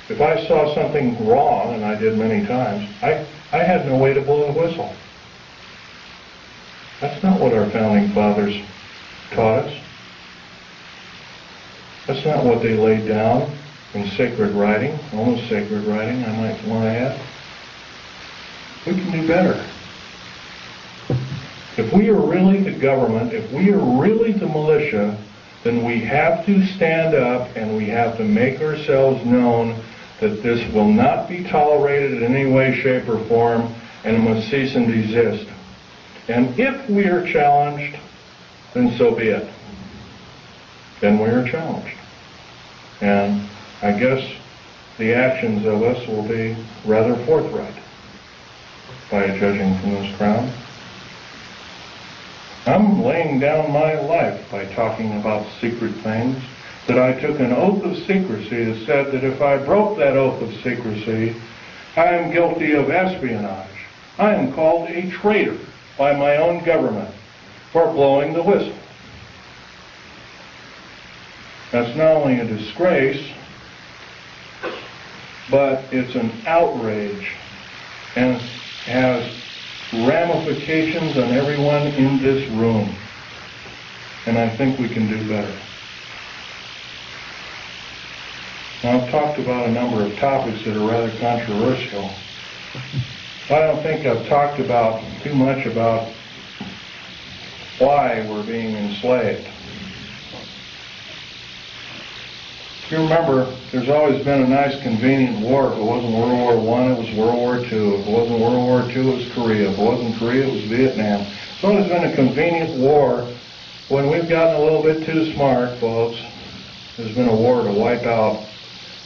Speaker 1: if I saw something wrong, and I did many times, I had no way to blow a whistle. That's not what our founding fathers taught us. That's not what they laid down in sacred writing, almost sacred writing, I might want to add. We can do better. If we are really the government, if we are really the militia, then we have to stand up and we have to make ourselves known that this will not be tolerated in any way, shape, or form, and it must cease and desist. And if we are challenged, then so be it. Then we are challenged. And I guess the actions of us will be rather forthright, by judging from this crowd. I'm laying down my life by talking about secret things, that I took an oath of secrecy that said that if I broke that oath of secrecy, I am guilty of espionage. I am called a traitor by my own government for blowing the whistle. That's not only a disgrace, but it's an outrage and has ramifications on everyone in this room. And I think we can do better. Now, I've talked about a number of topics that are rather controversial. I don't think I've talked about too much about why we're being enslaved. If you remember, there's always been a nice convenient war. If it wasn't World War I, it was World War II. If it wasn't World War II, it was Korea. If it wasn't Korea, it was Vietnam. It's always been a convenient war. When we've gotten a little bit too smart, folks, there's been a war to wipe out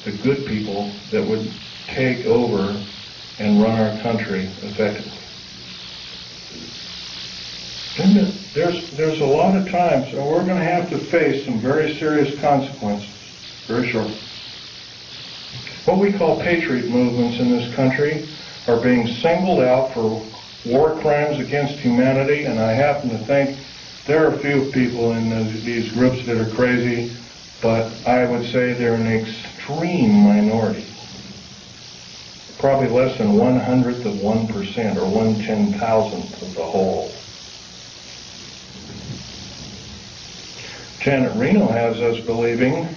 Speaker 1: the good people that would take over and run our country effectively. There's a lot of times, and we're going to have to face some very serious consequences very shortly. What we call patriot movements in this country are being singled out for war crimes against humanity, and I happen to think there are a few people in these groups that are crazy, but I would say they're an extreme minority. Probably less than 1/100th of 1% or 1/10,000th of the whole. Janet Reno has us believing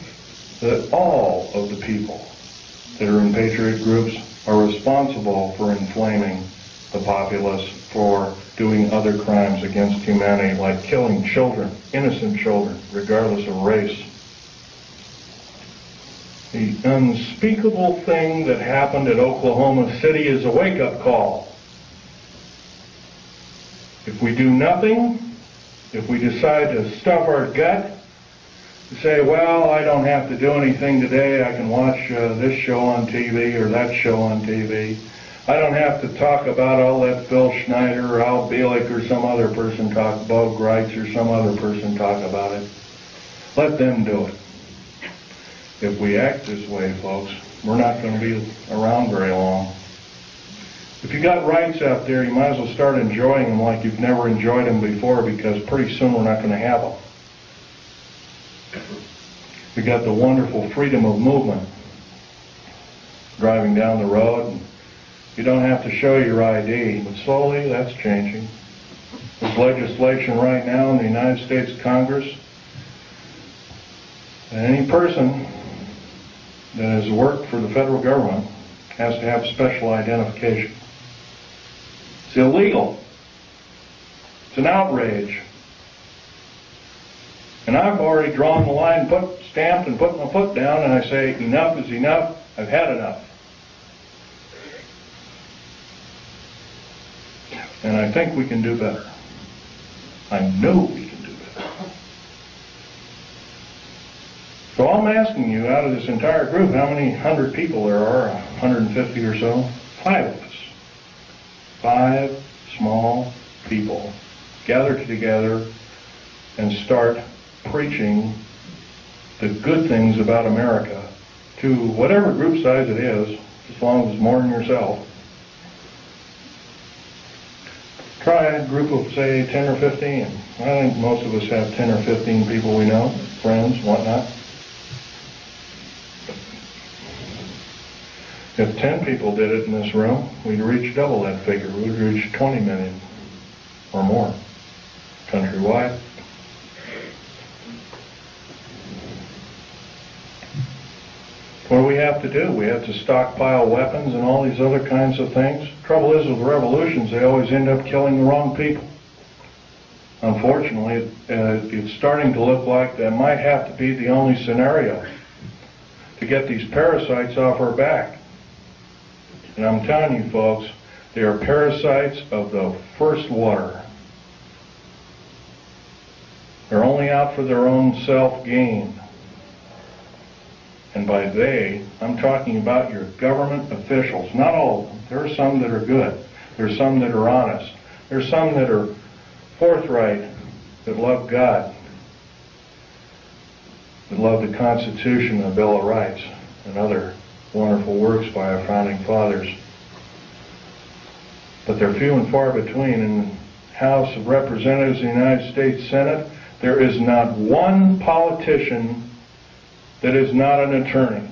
Speaker 1: that all of the people that are in patriot groups are responsible for inflaming the populace, for doing other crimes against humanity, like killing children, innocent children, regardless of race. The unspeakable thing that happened at Oklahoma City is a wake-up call. If we do nothing, if we decide to stuff our gut, to say, well, I don't have to do anything today, I can watch this show on TV or that show on TV, I don't have to talk about, I'll let Bill Schneider or Al Bielek or some other person talk, Bo Greitz or some other person talk about it. Let them do it. If we act this way, folks, we're not going to be around very long. If you got rights out there, you might as well start enjoying them like you've never enjoyed them before, because pretty soon we're not going to have them. We got the wonderful freedom of movement. Driving down the road, and you don't have to show your ID, but slowly that's changing. There's legislation right now in the United States Congress that any person that has worked for the federal government has to have special identification. It's illegal. It's an outrage. And I've already drawn the line, stamped and put my foot down, and I say, enough is enough. I've had enough. And I think we can do better. I know we can do better. So I'm asking you, out of this entire group, how many 100 people there are, 150 or so? 5 of us. 5 small people gather together and start preaching the good things about America to whatever group size it is, as long as it's more than yourself. Try a group of, say, 10 or 15. I think most of us have 10 or 15 people we know, friends, whatnot. If 10 people did it in this room, we'd reach double that figure. We'd reach 20 million or more countrywide. What do we have to do? We have to stockpile weapons and all these other kinds of things. Trouble is with revolutions, they always end up killing the wrong people. Unfortunately, it's starting to look like that might have to be the only scenario to get these parasites off our back. And I'm telling you folks, they are parasites of the first water. They're only out for their own self-gain. And by they, I'm talking about your government officials. Not all of them. There are some that are good. There are some that are honest. There are some that are forthright, that love God, that love the Constitution and the Bill of Rights, and other wonderful works by our founding fathers. But they're few and far between. In the House of Representatives of the United States Senate, there is not one politician that is not an attorney.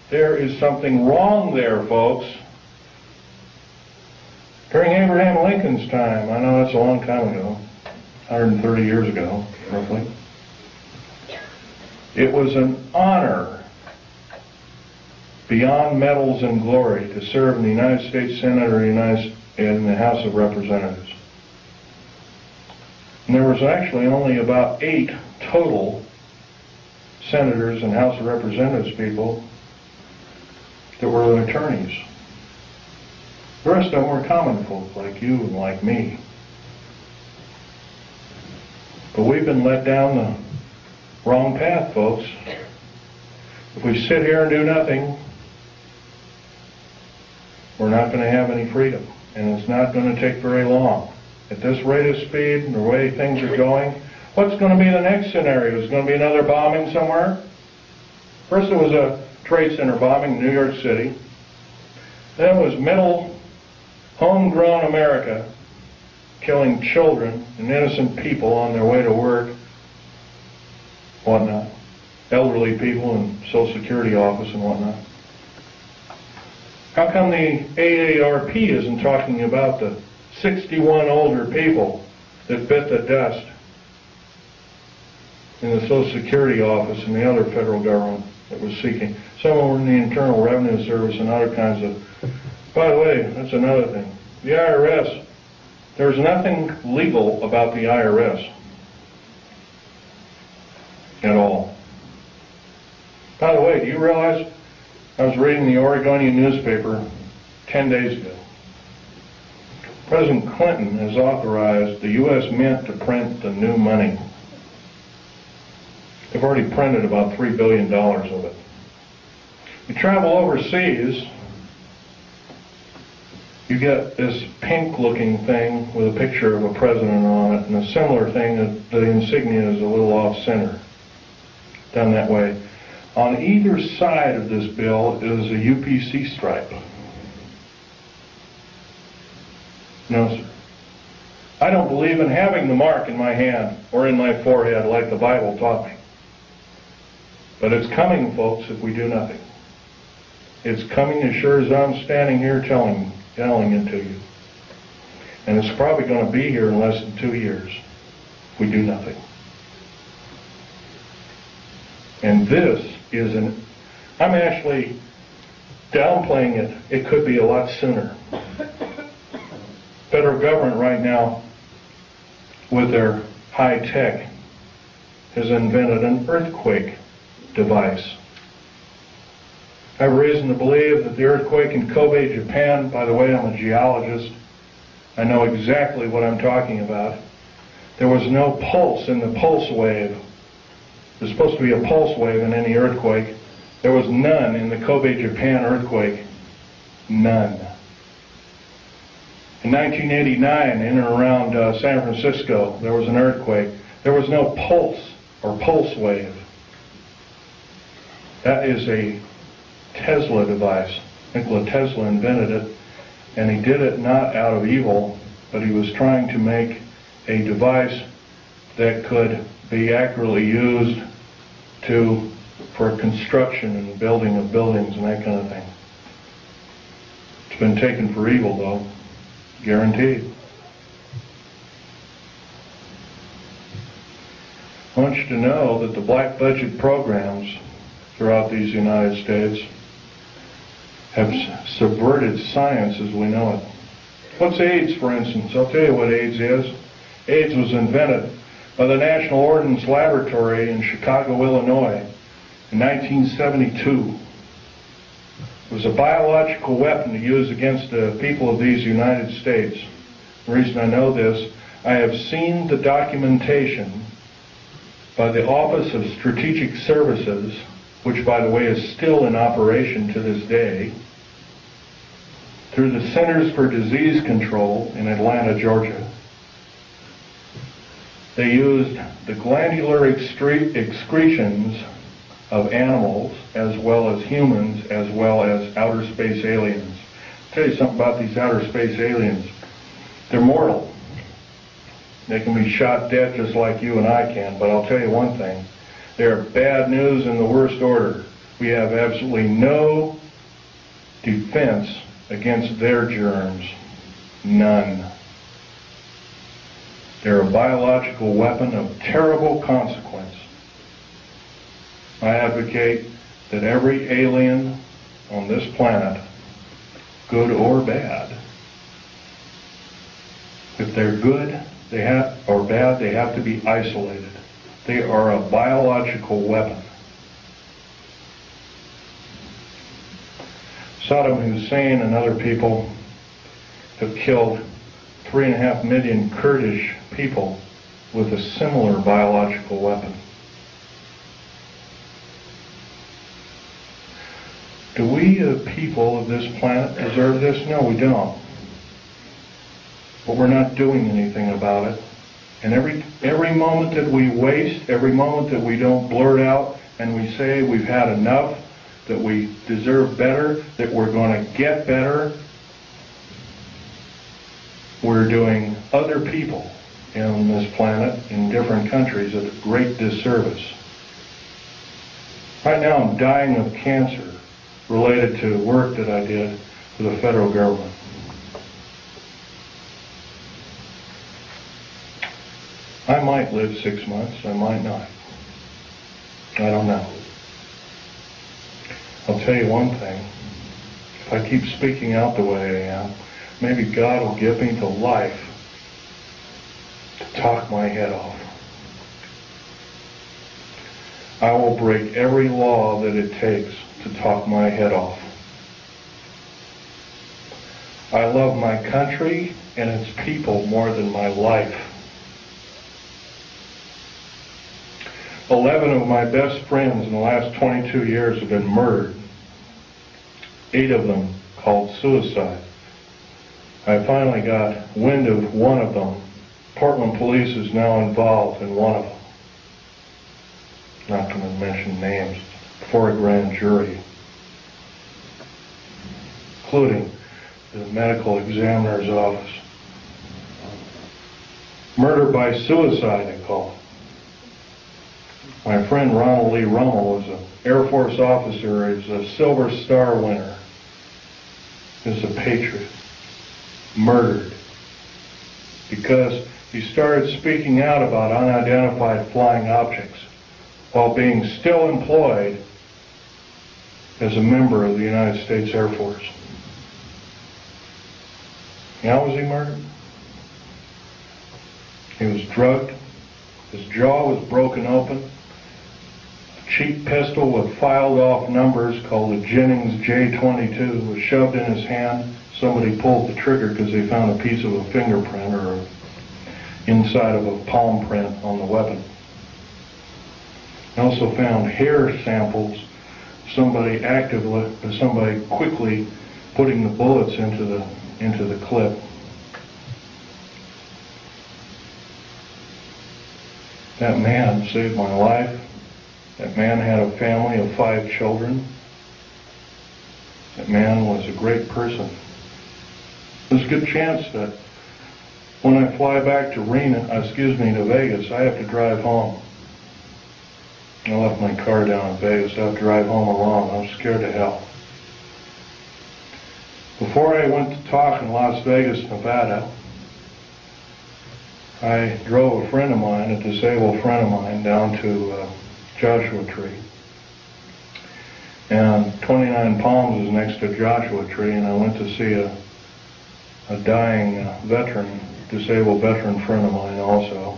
Speaker 1: There is something wrong there, folks. During Abraham Lincoln's time, I know that's a long time ago, 130 years ago, roughly, it was an honor beyond medals and glory to serve in the United States Senate or in the House of Representatives. And there was actually only about 8 total senators and House of Representatives people that were attorneys. The rest of them were common folk like you and like me. But we've been led down the wrong path, folks. If we sit here and do nothing, we're not going to have any freedom. And it's not going to take very long. At this rate of speed and the way things are going, what's going to be the next scenario? Is going to be another bombing somewhere? First there was a trade center bombing in New York City. Then it was middle, homegrown America killing children and innocent people on their way to work, whatnot. Elderly people in Social Security office and whatnot. How come the AARP isn't talking about the 61 older people that bit the dust in the Social Security office and the other federal government that was seeking? Some were in the Internal Revenue Service and other kinds of... By the way, that's another thing. The IRS, there's nothing legal about the IRS at all. By the way, do you realize, I was reading the Oregonian newspaper 10 days ago. President Clinton has authorized the U.S. Mint to print the new money. They've already printed about $3 billion of it. You travel overseas, you get this pink-looking thing with a picture of a president on it, and a similar thing that the insignia is a little off-center, done that way. On either side of this bill is a UPC stripe. No, sir. I don't believe in having the mark in my hand or in my forehead like the Bible taught me. But it's coming, folks, if we do nothing. It's coming as sure as I'm standing here telling it to you. And it's probably going to be here in less than 2 years if we do nothing. And this is I'm actually downplaying it. It could be a lot sooner. Federal government right now, with their high tech, has invented an earthquake device. I have reason to believe that the earthquake in Kobe, Japan, by the way, I'm a geologist, I know exactly what I'm talking about. There was no pulse in the pulse wave. There's supposed to be a pulse wave in any earthquake. There was none in the Kobe, Japan earthquake. None. In 1989, in and around San Francisco, there was an earthquake. There was no pulse or pulse wave. That is a Tesla device. Nikola Tesla invented it, and he did it not out of evil, but he was trying to make a device that could be accurately used for construction and building of buildings and that kind of thing. It's been taken for evil, though. Guaranteed. I want you to know that the black budget programs throughout these United States have subverted science as we know it. What's AIDS, for instance? I'll tell you what AIDS is. AIDS was invented by the National Ordnance Laboratory in Chicago, Illinois in 1972. It was a biological weapon to use against the people of these United States. The reason I know this, I have seen the documentation by the Office of Strategic Services, which by the way is still in operation to this day, through the Centers for Disease Control in Atlanta, Georgia. They used the glandular excretions of animals, as well as humans, as well as outer space aliens. I'll tell you something about these outer space aliens. They're mortal. They can be shot dead just like you and I can, but I'll tell you one thing. They're bad news in the worst order. We have absolutely no defense against their germs. None. They're a biological weapon of terrible consequence. I advocate that every alien on this planet, good or bad, if they're good or bad, they have to be isolated. They are a biological weapon. Saddam Hussein and other people have killed 3.5 million Kurdish people with a similar biological weapon. Do we, the people of this planet, deserve this? No, we don't. But we're not doing anything about it. And every moment that we waste, every moment that we don't blurt out and we say we've had enough, that we deserve better, that we're going to get better, we're doing other people on this planet in different countries a great disservice. Right now I'm dying of cancer related to work that I did for the federal government. I might live 6 months, I might not. I don't know. I'll tell you one thing. If I keep speaking out the way I am, maybe God will give me the life to talk my head off. I will break every law that it takes to talk my head off. I love my country and its people more than my life. 11 of my best friends in the last 22 years have been murdered. 8 of them called suicide. I finally got wind of one of them. Portland police is now involved in one of them. Not going to mention names. Before a grand jury, including the medical examiner's office. Murder by suicide, they call it. My friend Ronald Lee Rummel was an Air Force officer. He's a Silver Star winner. He's a patriot. Murdered because he started speaking out about unidentified flying objects while being still employed as a member of the United States Air Force. How was he murdered? He was drugged. His jaw was broken open. A cheap pistol with filed off numbers called a Jennings J22 was shoved in his hand. Somebody pulled the trigger because they found a piece of a fingerprint or inside of a palm print on the weapon. They also found hair samples. Somebody quickly putting the bullets into the clip. That man saved my life. That man had a family of 5 children. That man was a great person. There's a good chance that when I fly back to Vegas, I have to drive home. I left my car down in Vegas. I have to drive home alone. I'm scared to hell. Before I went to talk in Las Vegas, Nevada, I drove a friend of mine, a disabled friend of mine, down to Joshua Tree. And 29 Palms is next to Joshua Tree, and I went to see a dying disabled veteran friend of mine also.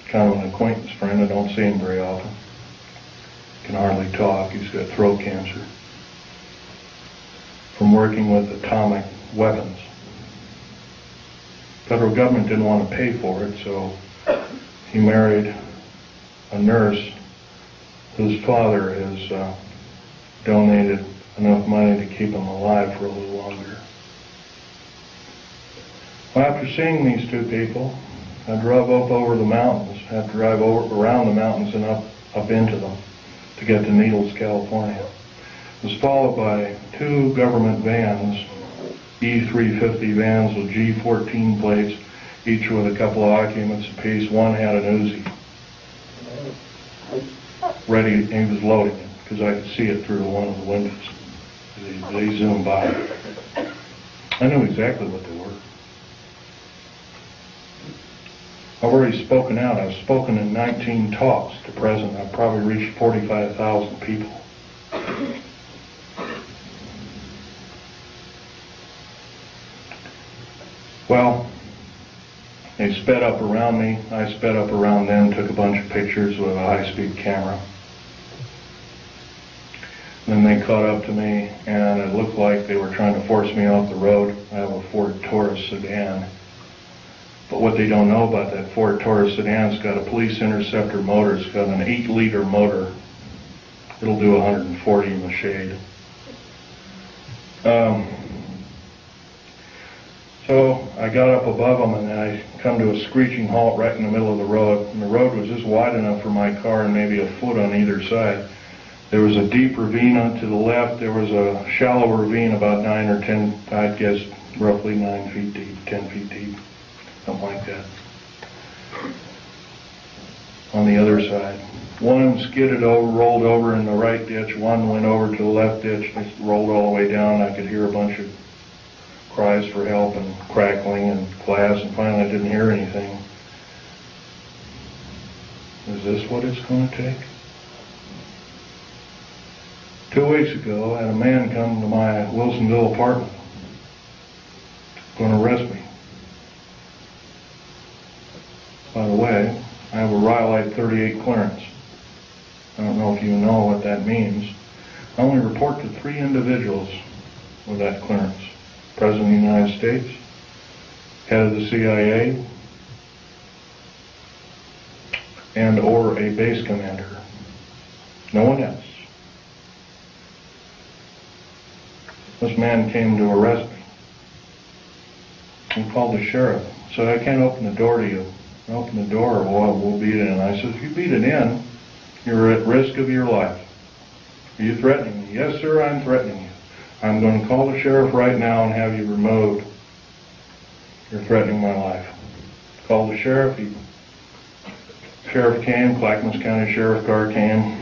Speaker 1: Kind of an acquaintance friend. I don't see him very often. Can hardly talk. He's got throat cancer from working with atomic weapons. Federal government didn't want to pay for it, so he married a nurse whose father has donated enough money to keep him alive for a little longer. Well, after seeing these 2 people, I drove up over the mountains. I had to drive around the mountains and up into them to get to Needles, California. It was followed by 2 government vans, E350 vans with G14 plates, each with a couple of occupants apiece. One had an Uzi. Ready, he was loading it, because I could see it through one of the windows. They zoomed by. I knew exactly what they were. I've already spoken out. I've spoken in 19 talks to present. I've probably reached 45,000 people. Well, they sped up around me. I sped up around them, took a bunch of pictures with a high-speed camera. Then they caught up to me, and it looked like they were trying to force me off the road. I have a Ford Taurus sedan. But what they don't know about that Ford Taurus sedan, it's got a police interceptor motor. It's got an 8-liter motor. It'll do 140 in the shade. So I got up above them, and I come to a screeching halt right in the middle of the road. And the road was just wide enough for my car and maybe a foot on either side. There was a deep ravine to the left. There was a shallow ravine about 9 or 10, I'd guess roughly 9 feet deep, 10 feet deep, something like that. On the other side. One skidded over, rolled over in the right ditch. One went over to the left ditch and rolled all the way down. I could hear a bunch of cries for help and crackling and glass, and finally I didn't hear anything. Is this what it's going to take? 2 weeks ago, I had a man come to my Wilsonville apartment, going to arrest me. By the way, I have a Rhyolite 38 clearance. I don't know if you know what that means. I only report to 3 individuals with that clearance. President of the United States, head of the CIA, and or a base commander. No one else. This man came to arrest me. and called the sheriff. Said, I can't open the door to you. Open the door, or we'll beat it in. I said, if you beat it in, you're at risk of your life. Are you threatening me? Yes, sir, I'm threatening you. I'm going to call the sheriff right now and have you removed. You're threatening my life. Called the sheriff. Sheriff came, Clackamas County Sheriff car came,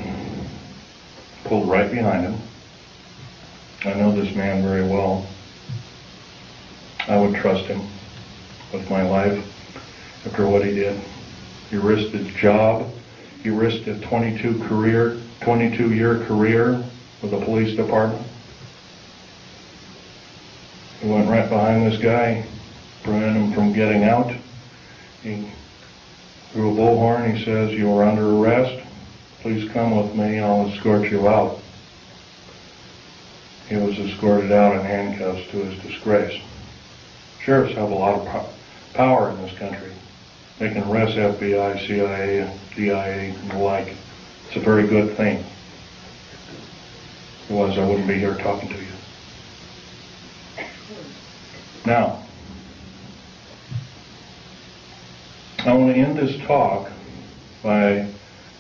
Speaker 1: pulled right behind him. I know this man very well. I would trust him with my life after what he did. He risked his job. He risked a 22-year career with the police department. He went right behind this guy, prevented him from getting out. He threw a bullhorn. He says, you are under arrest. Please come with me. I'll escort you out. He was escorted out in handcuffs to his disgrace. Sheriffs have a lot of power in this country. They can arrest FBI, CIA, DIA, and the like. It's a very good thing. If it was, I wouldn't be here talking to you. Now, I want to end this talk by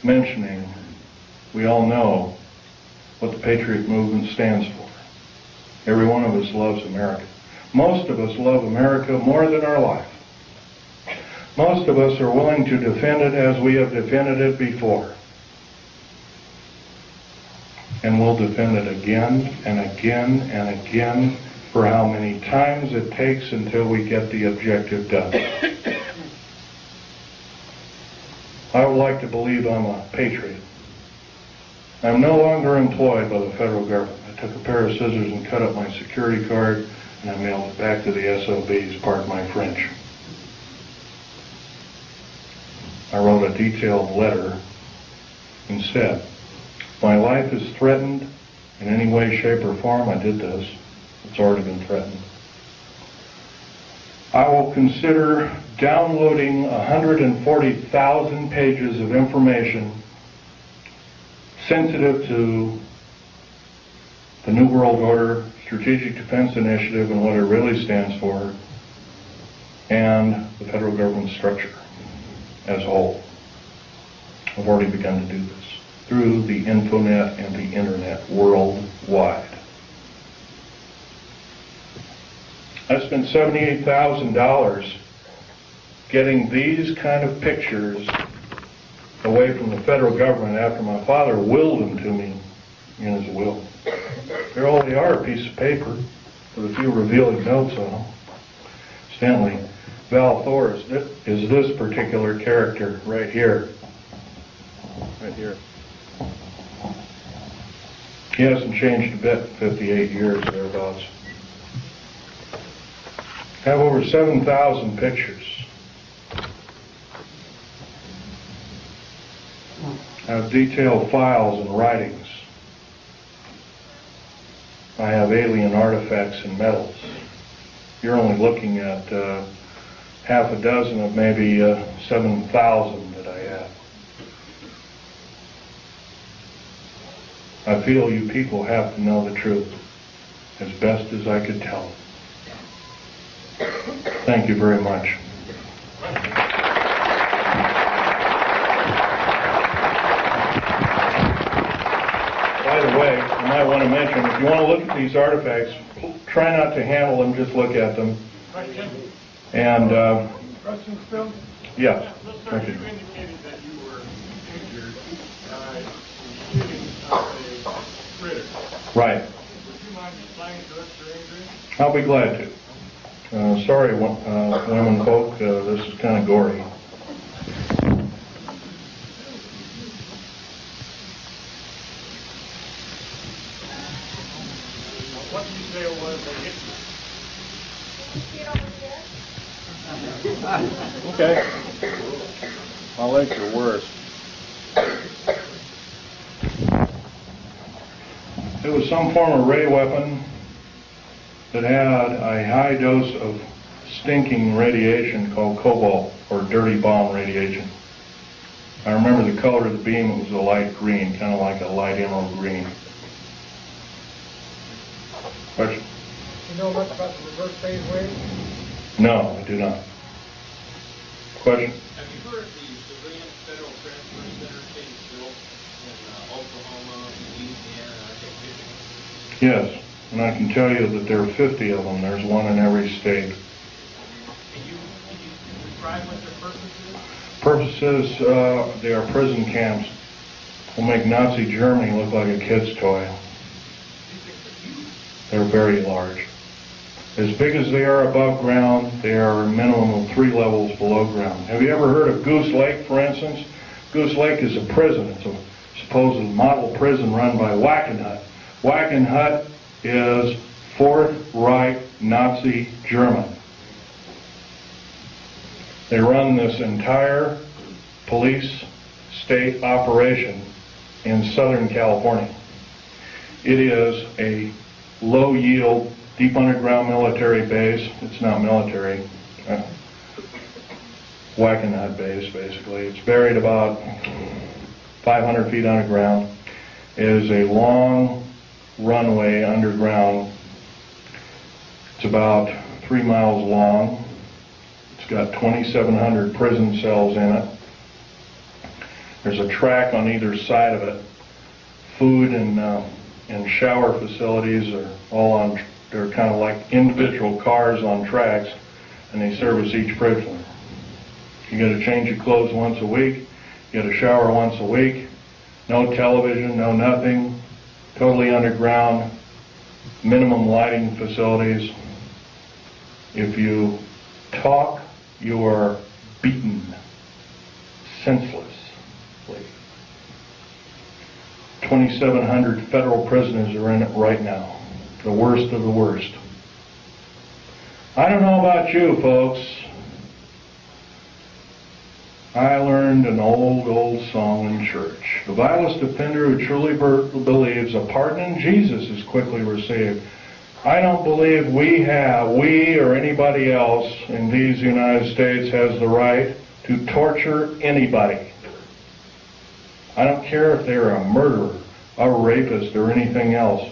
Speaker 1: mentioning we all know what the Patriot Movement stands for. Every one of us loves America. Most of us love America more than our life. Most of us are willing to defend it as we have defended it before. And we'll defend it again and again and again for how many times it takes until we get the objective done. I would like to believe I'm a patriot. I'm no longer employed by the federal government. I took a pair of scissors and cut up my security card, and I mailed it back to the SOBs, pardon my French. I wrote a detailed letter and said, my life is threatened in any way, shape, or form. I did this. It's already been threatened. I will consider downloading 140,000 pages of information sensitive to the New World Order, Strategic Defense Initiative, and what it really stands for, and the federal government structure as a whole. I've already begun to do this through the Infonet and the Internet worldwide. I spent $78,000 getting these kind of pictures away from the federal government after my father willed them to me in his will. Here all they are, a piece of paper with a few revealing notes on them. Stanley Val Thor is this particular character right here. Right here. He hasn't changed a bit in 58 years, thereabouts. I have over 7,000 pictures. I have detailed files and writings. I have alien artifacts and medals. You're only looking at half a dozen of maybe 7,000 that I have. I feel you people have to know the truth as best as I could tell it. Thank you very much. By the way, I might want to mention, if you want to look at these artifacts, try not to handle them, just look at them. And,
Speaker 2: Questions, Phil?
Speaker 1: yes.
Speaker 2: Sir, you indicated that you were injured in shooting of a critter.
Speaker 1: Right.
Speaker 2: Would you mind explaining to us your injury?
Speaker 1: I'll be glad to. Sorry, women folk, this is kind of gory.
Speaker 2: What did you say it was that hit you?
Speaker 1: Okay. I'll let your worst. It was some form of ray weapon that had a high dose of stinking radiation called cobalt, or dirty bomb radiation. I remember the color of the beam. It was a light green, kind of like a light emerald green. Question?
Speaker 2: You know much about the reverse phase wave?
Speaker 1: No, I do not. Question?
Speaker 3: Have you heard the civilian federal transfer center being built in Oklahoma, Louisiana, and I think Michigan?
Speaker 1: Yes, and I can tell you that there are 50 of them. There's one in every state.
Speaker 3: Can you describe what their purpose is?
Speaker 1: Purposes, they are prison camps. Will make Nazi Germany look like a kid's toy. They're very large. As big as they are above ground, they are a minimum of 3 levels below ground. Have you ever heard of Goose Lake, for instance? Goose Lake is a prison. It's a supposed model prison run by Wackenhut. Wackenhut is Fourth Reich Nazi German. They run this entire police state operation in Southern California. It is a low-yield, deep underground military base. It's not military. Wackenhut base, basically. It's buried about 500 feet underground. It is a long runway underground. It's about 3 miles long. It's got 2,700 prison cells in it. There's a track on either side of it. Food and shower facilities are all on. They're kind of like individual cars on tracks, and they service each prisoner. You got to change your clothes once a week. You got to shower once a week. No television, no nothing. Totally underground. Minimum lighting facilities. If you talk, you are beaten senselessly. 2,700 federal prisoners are in it right now. The worst of the worst. I don't know about you, folks. I learned an old song in church. The vilest offender who truly believes a pardon in Jesus is quickly received. I don't believe we or anybody else in these United States has the right to torture anybody. I don't care if they're a murderer, a rapist, or anything else.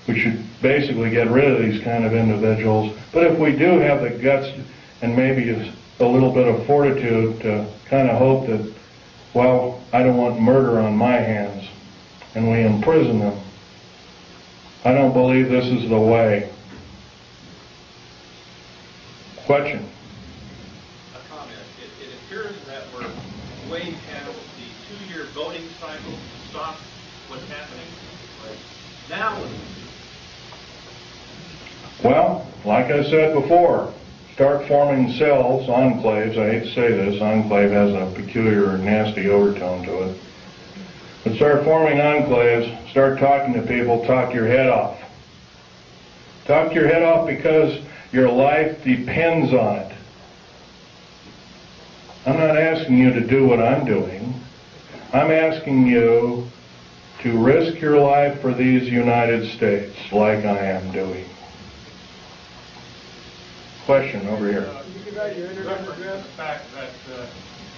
Speaker 1: We should basically get rid of these kind of individuals. But if we do have the guts and maybe a little bit of fortitude to kind of hope that, well, I don't want murder on my hands, and we imprison them, I don't believe this is the way. Question?
Speaker 3: A comment. It appears that we're way past the 2-year voting cycle to stop what's happening. Right now.
Speaker 1: Well, like I said before, start forming cells, enclaves. I hate to say this, enclave has a peculiar, nasty overtone to it. But start forming enclaves, start talking to people, talk your head off. Talk your head off because your life depends on it. I'm not asking you to do what I'm doing. I'm asking you to risk your life for these United States like I am doing. Question over here.
Speaker 2: You give out your internet address?
Speaker 4: The fact that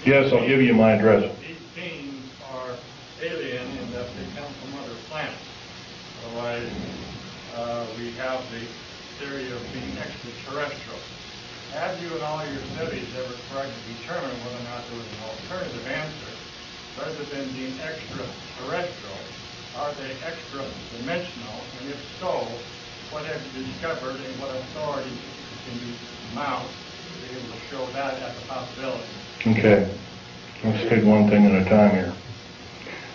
Speaker 1: Yes, I'll give you my address.
Speaker 4: these beings are alien in that they come from other planets. Otherwise, we have the theory of being extraterrestrial. Have you in all your studies ever tried to determine whether or not there was an alternative answer? Rather than being extraterrestrial, are they extra-dimensional? And if so, what have you discovered and what authority can you mount to be able to show that as a possibility?
Speaker 1: Okay, let's take one thing at a time here.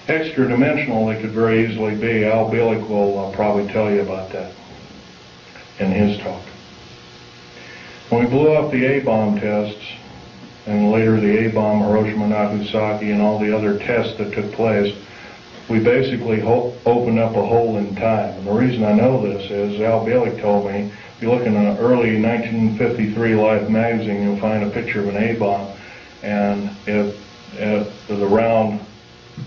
Speaker 1: Extra-dimensional, they could very easily be. Al Bielek will probably tell you about that in his talk. When we blew up the A-bomb tests, and later the A-bomb, Hiroshima, Nagasaki, and all the other tests that took place, we basically opened up a hole in time. And the reason I know this is Al Bielek told me, if you look in an early 1953 Life magazine, you'll find a picture of an A-bomb, and it was a round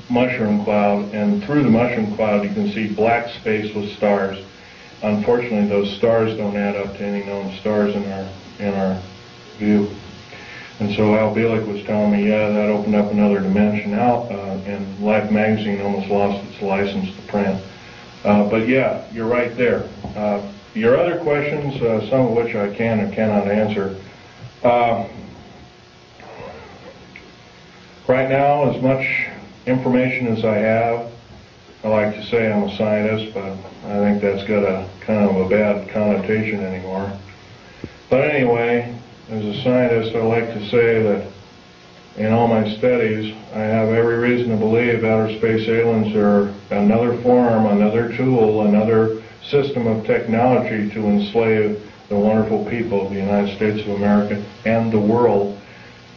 Speaker 1: mushroom cloud, and through the mushroom cloud you can see black space with stars. Unfortunately, those stars don't add up to any known stars in our view. And so Al Bielek was telling me, yeah, that opened up another dimension. And Life magazine almost lost its license to print. But yeah, you're right there. Your other questions, some of which I can or cannot answer, Right now, as much information as I have, I like to say I'm a scientist, but I think that's got a kind of a bad connotation anymore. But anyway, as a scientist, I like to say that in all my studies, I have every reason to believe outer space aliens are another form, another tool, another system of technology to enslave the wonderful people of the United States of America and the world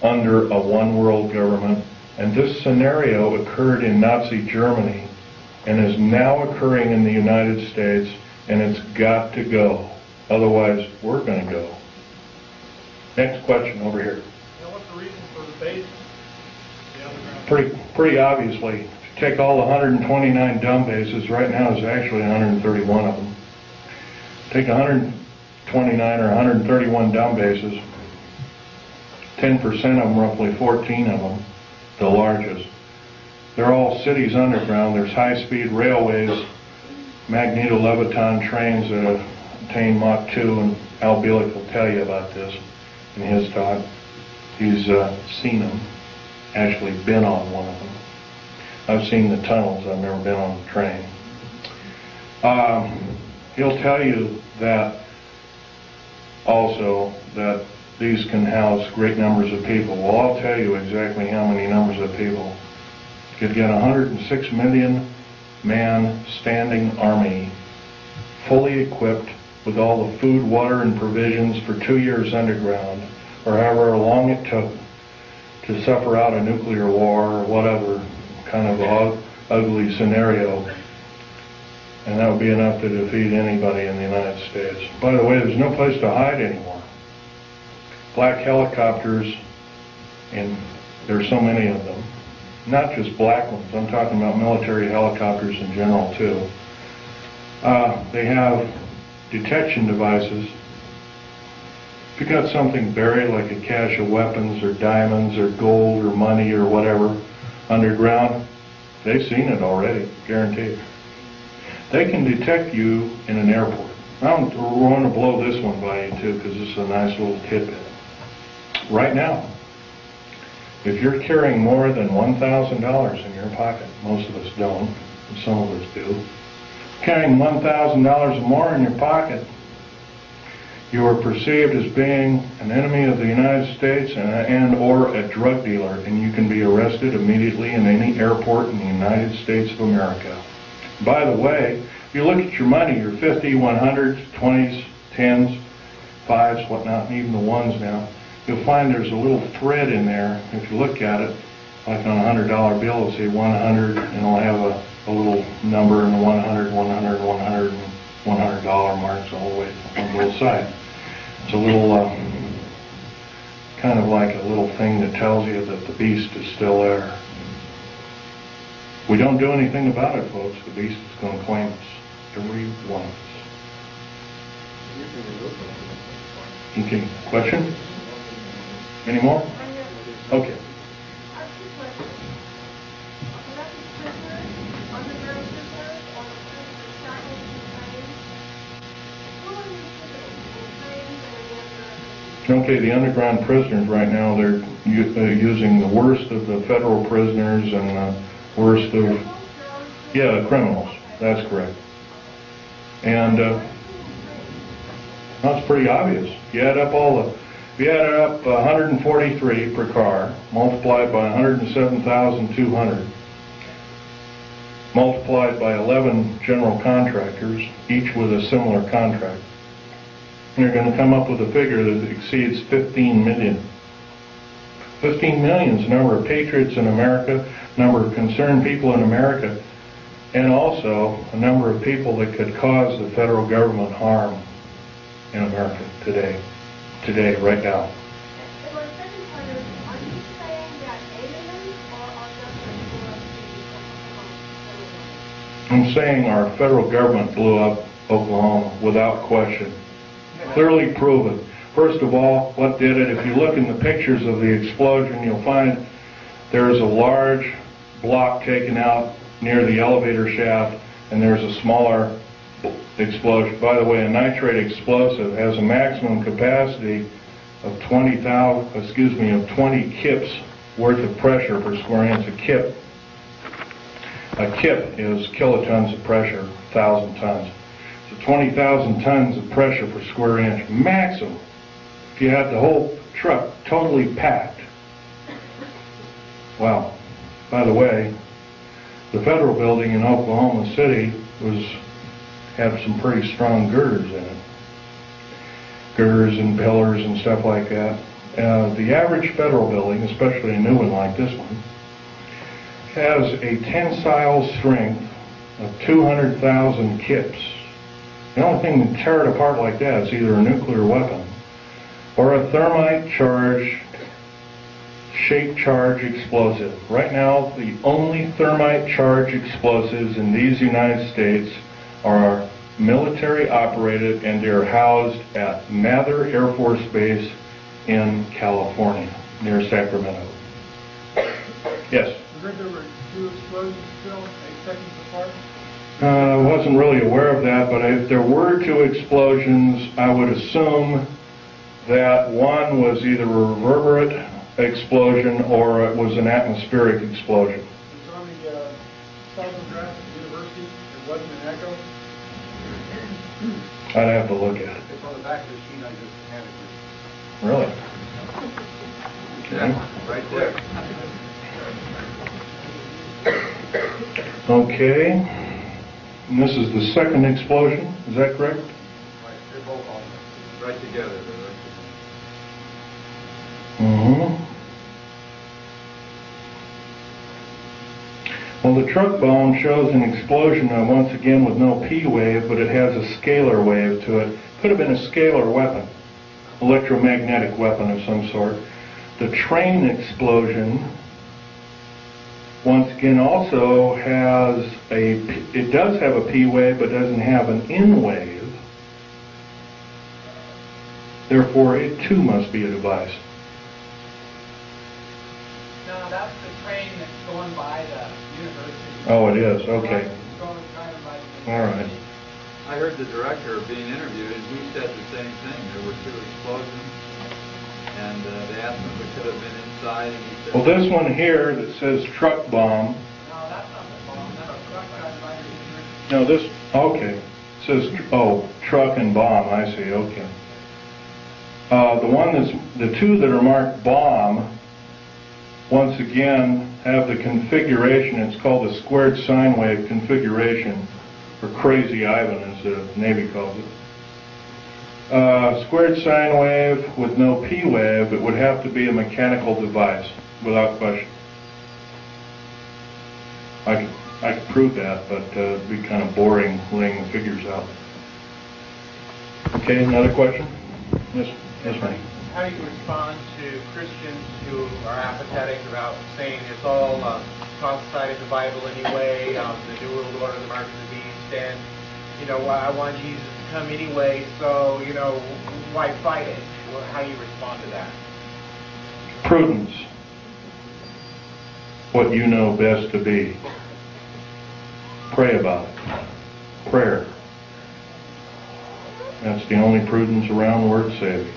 Speaker 1: under a one-world government. And this scenario occurred in Nazi Germany and is now occurring in the United States, and it's got to go. Otherwise, we're going to go. Next question over here.
Speaker 4: Now, what's the reason for the base? The underground?
Speaker 1: Pretty obviously, take all the 129 dumb bases, right now there's actually 131 of them. Take 129 or 131 dumb bases, 10% of them, roughly 14 of them, the largest. They're all cities underground. There's high-speed railways, magneto-leviton trains that attain Mach 2, and Al Bielek will tell you about this in his talk. He's seen them, actually been on one of them. I've seen the tunnels, I've never been on the train. He'll tell you that also that these can house great numbers of people. Well, I'll tell you exactly how many numbers of people. You could get a 106 million man standing army, fully equipped with all the food, water, and provisions for 2 years underground, or however long it took to suffer out a nuclear war or whatever kind of ugly scenario. And that would be enough to defeat anybody in the United States. By the way, there's no place to hide anymore. Black helicopters, and there's so many of them. Not just black ones, I'm talking about military helicopters in general too. They have detection devices. If you got something buried like a cache of weapons or diamonds or gold or money or whatever underground, they've seen it already, guaranteed. They can detect you in an airport. I'm going to blow this one by you too, because this is a nice little tidbit. Right now, if you're carrying more than $1,000 in your pocket, most of us don't, and some of us do, carrying $1,000 or more in your pocket, you are perceived as being an enemy of the United States and or a drug dealer, and you can be arrested immediately in any airport in the United States of America. By the way, if you look at your money, your 50, 100s, 20s, 10s, 5s, whatnot, and even the ones now, you'll find there's a little thread in there. If you look at it, like on a $100 bill, it'll say 100, and it'll have a little number in the 100, 100, 100, and $100 marks all the way on both sides. It's a little, kind of like a little thing that tells you that the beast is still there. We don't do anything about it, folks. The beast is going to claim us, every one of us. Okay, question? Any more? Okay. Okay, the underground prisoners right now, they're using the worst of the federal prisoners and the worst of, the criminals. That's correct. And that's pretty obvious. You add up if you add up 143 per car, multiplied by 107,200, multiplied by 11 general contractors, each with a similar contract, you're going to come up with a figure that exceeds 15 million. 15 million is the number of patriots in America, number of concerned people in America, and also a number of people that could cause the federal government harm in America today, right now.
Speaker 5: And my second part is, are you saying that aliens are just
Speaker 1: I'm saying our federal government blew up Oklahoma without question. Clearly proven. First of all, what did it? If you look in the pictures of the explosion, you'll find there is a large block taken out near the elevator shaft, and there's a smaller explosion. By the way, a nitrate explosive has a maximum capacity of 20 kips worth of pressure per square inch. A kip is kilotons of pressure, 1,000 tons. So 20,000 tons of pressure per square inch maximum. If you had the whole truck totally packed. Wow. By the way, the federal building in Oklahoma City had some pretty strong girders in it. Girders and pillars and stuff like that. The average federal building, especially a new one like this one, has a tensile strength of 200,000 kips. The only thing to tear it apart like that is either a nuclear weapon or a thermite charge, shape charge explosive. Right now, the only thermite charge explosives in these United States are military operated, and they're housed at Mather Air Force Base in California, near Sacramento. Yes?
Speaker 2: I heard there were 2 explosions still, 8 seconds apart.
Speaker 1: I wasn't really aware of that, but if there were 2 explosions, I would assume that one was either a reverberant explosion or it was an atmospheric explosion.
Speaker 2: It's on the seismograph at the university. It wasn't an echo.
Speaker 1: I'd have to look at it.
Speaker 2: It's on the back of the sheet I just handed you.
Speaker 1: Really?
Speaker 3: Yeah, right there.
Speaker 1: Okay. And this is the second explosion, is that correct?
Speaker 2: Right, they're both on there.
Speaker 3: Right together. They're right together.
Speaker 1: Mm-hmm. Well, the truck bomb shows an explosion, once again, with no P wave, but it has a scalar wave to it. Could have been a scalar weapon, electromagnetic weapon of some sort. The train explosion, once again, also has it does have a P wave, but doesn't have an N wave. Therefore, it too must be a device.
Speaker 6: No, that's the train that's going by the university.
Speaker 1: Oh, it is. Okay.
Speaker 6: Going kind of by the
Speaker 1: All right.
Speaker 3: I heard the director being interviewed, and he said the same thing. There were 2 explosions, and they asked him if it could have been inside, and he said...
Speaker 1: Well, this one here that says truck bomb.
Speaker 6: No, that's not the bomb. That's a truck driving by the university.
Speaker 1: No, this, okay. It says, truck and bomb. I see, okay. The 2 that are marked bomb, once again, have the configuration. It's called the squared sine wave configuration, or Crazy Ivan, as the Navy calls it. Squared sine wave with no P wave, it would have to be a mechanical device, without question. I could prove that, but it'd be kind of boring laying the figures out. Okay, another question? Yes, ma'am.
Speaker 7: How do you respond to Christians who are apathetic about saying it's all prophesied in the Bible anyway, the New World Order, the mark of the beast, and, I want Jesus to come anyway, so, why fight it? How do you respond to that?
Speaker 1: Prudence. What you know best to be. Pray about it. Prayer. That's the only prudence around worth saving.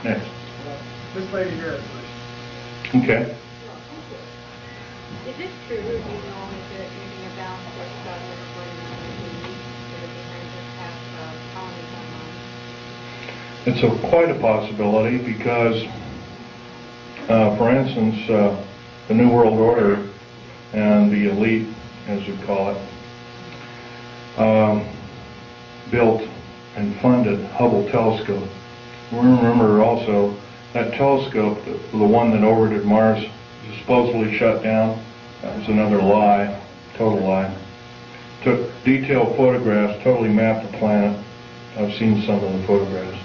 Speaker 1: Next.
Speaker 2: This lady here is
Speaker 1: Okay.
Speaker 5: Is it true, do you know, if it using a balance or stuff or recording on the TV, that it behind just have colonies on
Speaker 1: It's quite a possibility because, for instance, the New World Order and the elite, as we call it, built and funded Hubble telescope. Remember also that telescope, the one that orbited Mars, was supposedly shut down. That was another lie, total lie. Took detailed photographs, totally mapped the planet. I've seen some of the photographs.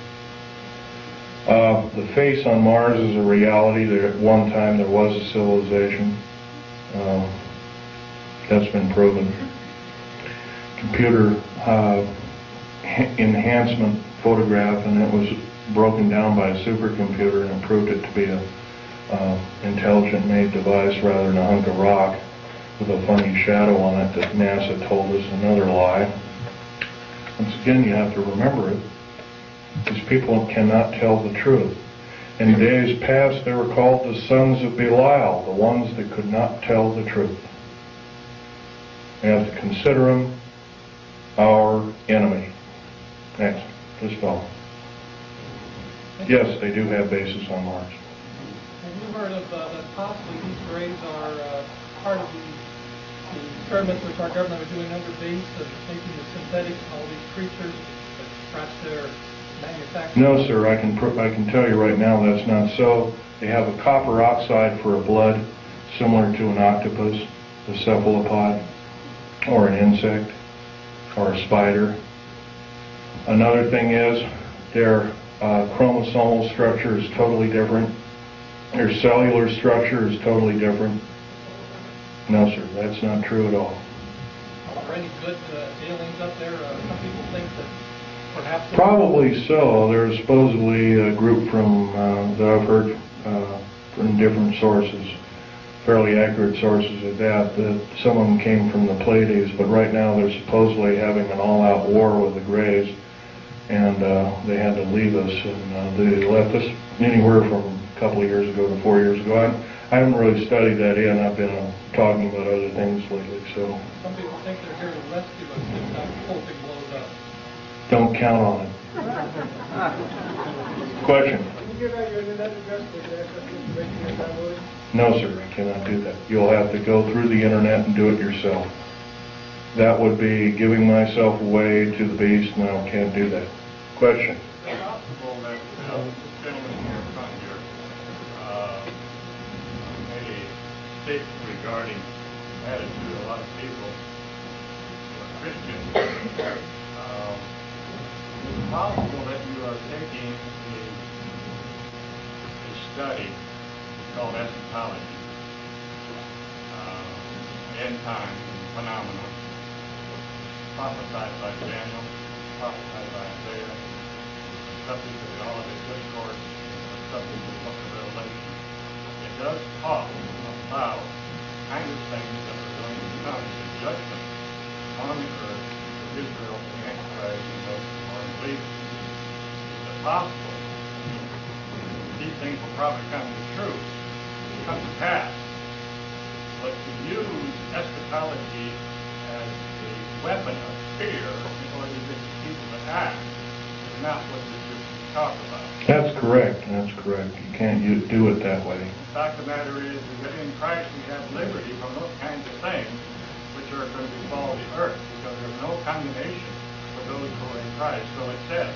Speaker 1: The face on Mars is a reality. There, at one time there was a civilization. That's been proven. Computer enhancement photograph, and it was broken down by a supercomputer and proved it to be a intelligent made device rather than a hunk of rock with a funny shadow on it that NASA told us, another lie. Once again, you have to remember it. These people cannot tell the truth. In days past they were called the sons of Belial, the ones that could not tell the truth. We have to consider them our enemy. Next, please follow. Yes, they do have bases on Mars.
Speaker 8: Have you heard of that possibly these rays are part of the experiments which our government are doing under base of taking the synthetics and all these creatures, but perhaps they're manufactured?
Speaker 1: No, sir. I can tell you right now that's not so. They have a copper oxide for a blood, similar to an octopus, a cephalopod, or an insect, or a spider. Another thing is their chromosomal structure is totally different. Their cellular structure is totally different. No, sir, that's not true at all.
Speaker 8: Are there any good dealings up there? Some people think that perhaps...
Speaker 1: Probably so. There's supposedly a group from that I've heard from different sources, fairly accurate sources at that some of them came from the Pleiades, but right now they're supposedly having an all-out war with the Greys, and they had to leave us, and they left us anywhere from a couple of years ago to 4 years ago. I haven't really studied that in. I've been talking about other things lately, so...
Speaker 8: Some people think they're here to rescue us if that whole thing blows up.
Speaker 1: Don't count on it. Question?
Speaker 2: Can you give out your internet address to access information you're downloading?
Speaker 1: No, sir, I cannot do that. You'll have to go through the internet and do it yourself. That would be giving myself away to the beast, and I can't do that. Question?
Speaker 4: Is it possible that this gentleman here in front here made a statement regarding the attitude of a lot of people who are Christians? Is it possible that you are taking a study called eschatology, end time phenomenon, prophesied by Daniel, prophesied by Isaiah, subject to the Olivet Discourse, subject to the book of Revelation? It does talk about kind of things that are going to come to judgment on the earth for Israel, the Antichrist, and those who are believers. Is it possible? These things will probably come to truth, come to pass. But to use eschatology as a weapon of fear in order to get people to act is not what the scriptures talk about.
Speaker 1: That's correct. That's correct. You can't do it that way.
Speaker 4: The fact of the matter is that in Christ we have liberty from those kinds of things which are going to befall the earth, because there's no condemnation for those who are in Christ. So it says,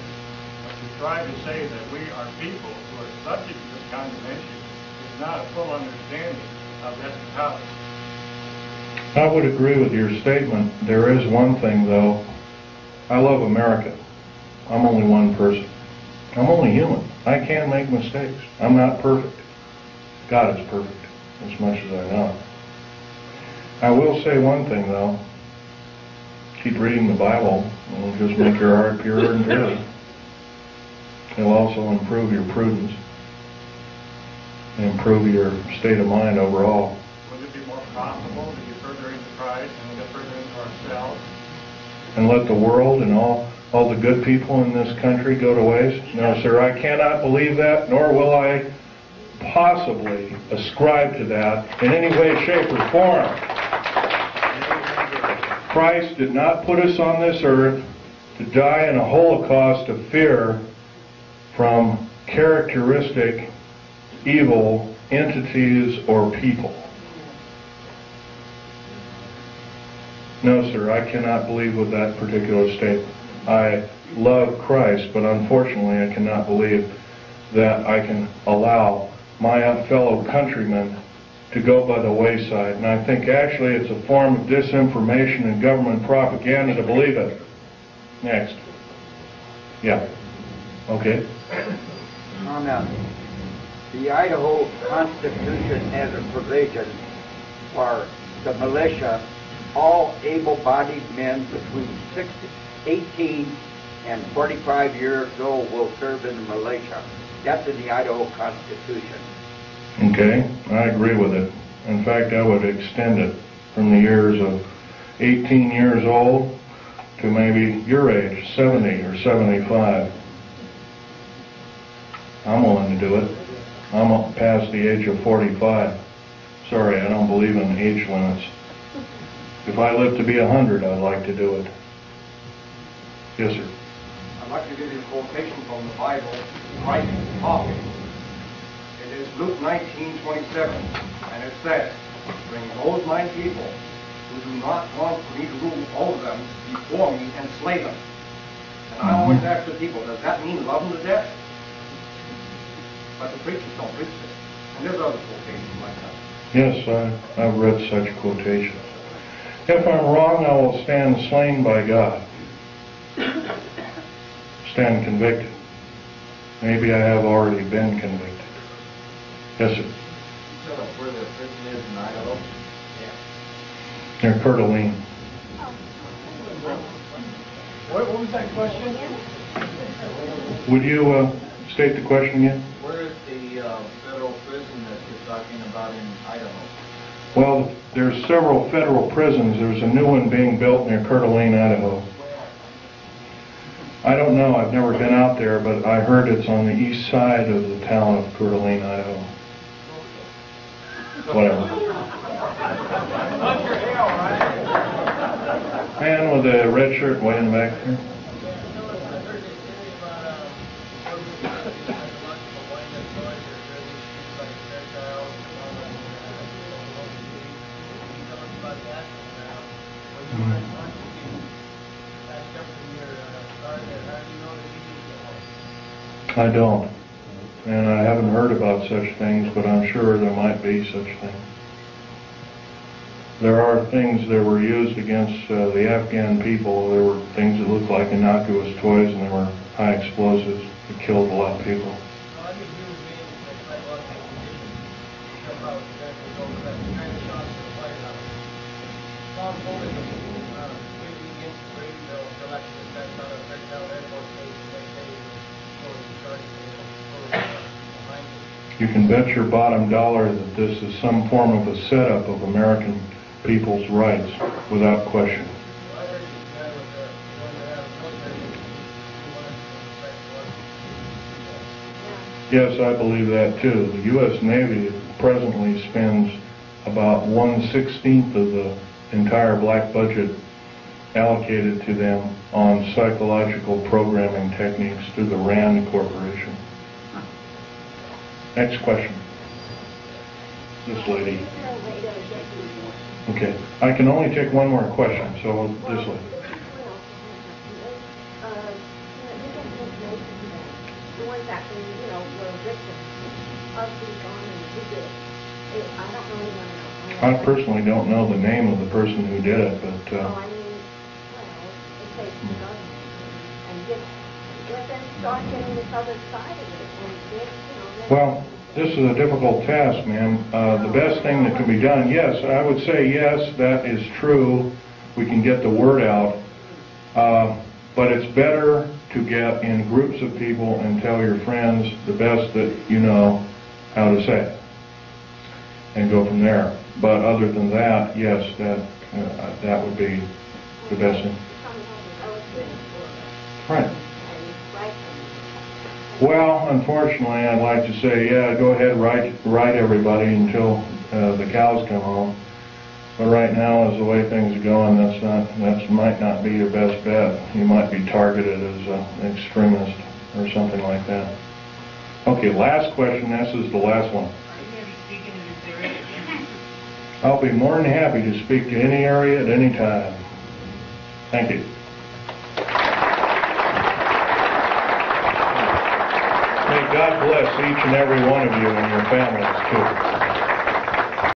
Speaker 4: but to try to say that we are people who are subject to this condemnation is not a full understanding of eschatology.
Speaker 1: I would agree with your statement. There is one thing, though. I love America. I'm only one person. I'm only human. I can make mistakes. I'm not perfect. God is perfect, as much as I know. I will say one thing, though. Keep reading the Bible, and it'll just make your heart purer and purer. It'll also improve your prudence, and improve your state of mind overall.
Speaker 4: Would it be more profitable to get further into Christ and get further into ourselves?
Speaker 1: And let the world and all the good people in this country go to waste? No, sir, I cannot believe that, nor will I possibly ascribe to that in any way, shape, or form. Christ did not put us on this earth to die in a holocaust of fear from characteristic evil entities or people. No, sir, I cannot believe with that particular statement. I love Christ, but unfortunately I cannot believe that I can allow my fellow countrymen to go by the wayside. And I think actually it's a form of disinformation and government propaganda to believe it. Next. Yeah. Okay.
Speaker 9: On the Idaho Constitution has a provision for the militia, all able-bodied men between 18 and 45 years old will serve in the militia. That's in the Idaho Constitution.
Speaker 1: Okay, I agree with it. In fact, I would extend it from the years of 18 years old to maybe your age, 70 or 75. I'm willing to do it. I'm up past the age of 45. Sorry, I don't believe in age limits. If I live to be 100, I'd like to do it. Yes, sir.
Speaker 10: I'd like to give you a quotation from the Bible, Christ talking. It is Luke 19:27, and it says, "Bring those my people who do not want me to rule over them before me and slay them." And I always ask the people, does that mean love them to death? But the preachers don't preach this. And there's other quotations like that.
Speaker 1: Yes, I've read such quotations. If I'm wrong, I will stand slain by God. Stand convicted. Maybe I have already been convicted. Yes, sir.
Speaker 10: Tell us where the prison is in Idaho.
Speaker 1: Near Coeur d'Alene.
Speaker 8: What was that question?
Speaker 1: Would you state the question again?
Speaker 10: Where is the federal prison that you're talking about in Idaho?
Speaker 1: Well, there's several federal prisons. There's a new one being built near Coeur d'Alene, Idaho. I don't know. I've never been out there, but I heard it's on the east side of the town of Coeur d'Alene, Idaho. Whatever. Man with a red shirt way in the back there. I don't. And I haven't heard about such things, but I'm sure there might be such things. There are things that were used against the Afghan people. There were things that looked like innocuous toys, and they were high explosives that killed a lot of people. You can bet your bottom dollar that this is some form of a setup of American people's rights, without question. Yes, I believe that too. The U.S. Navy presently spends about 1/16 of the entire black budget allocated to them on psychological programming techniques through the RAND Corporation. Next question. This lady. Okay. I can only take one more question, so this lady.
Speaker 5: The ones actually, were victims of the bombing who did it. I don't really want to know.
Speaker 1: I personally don't know the name of the person who did it, but...
Speaker 5: it takes the government and let them start getting this other side of it. And
Speaker 1: Well, this is a difficult task, ma'am. The best thing that can be done, yes, I would say yes, that is true. We can get the word out. But it's better to get in groups of people and tell your friends the best that you know how to say it. And go from there. But other than that, yes, that would be the best thing. Right. Well, unfortunately, I'd like to say, yeah, go ahead, write everybody until the cows come home. But right now, as the way things are going, that might not be your best bet. You might be targeted as an extremist or something like that. Okay, last question. This is the last one.
Speaker 6: Are you going to be speaking in this area?
Speaker 1: I'll be more than happy to speak to any area at any time. Thank you. May God bless each and every one of you and your families, too.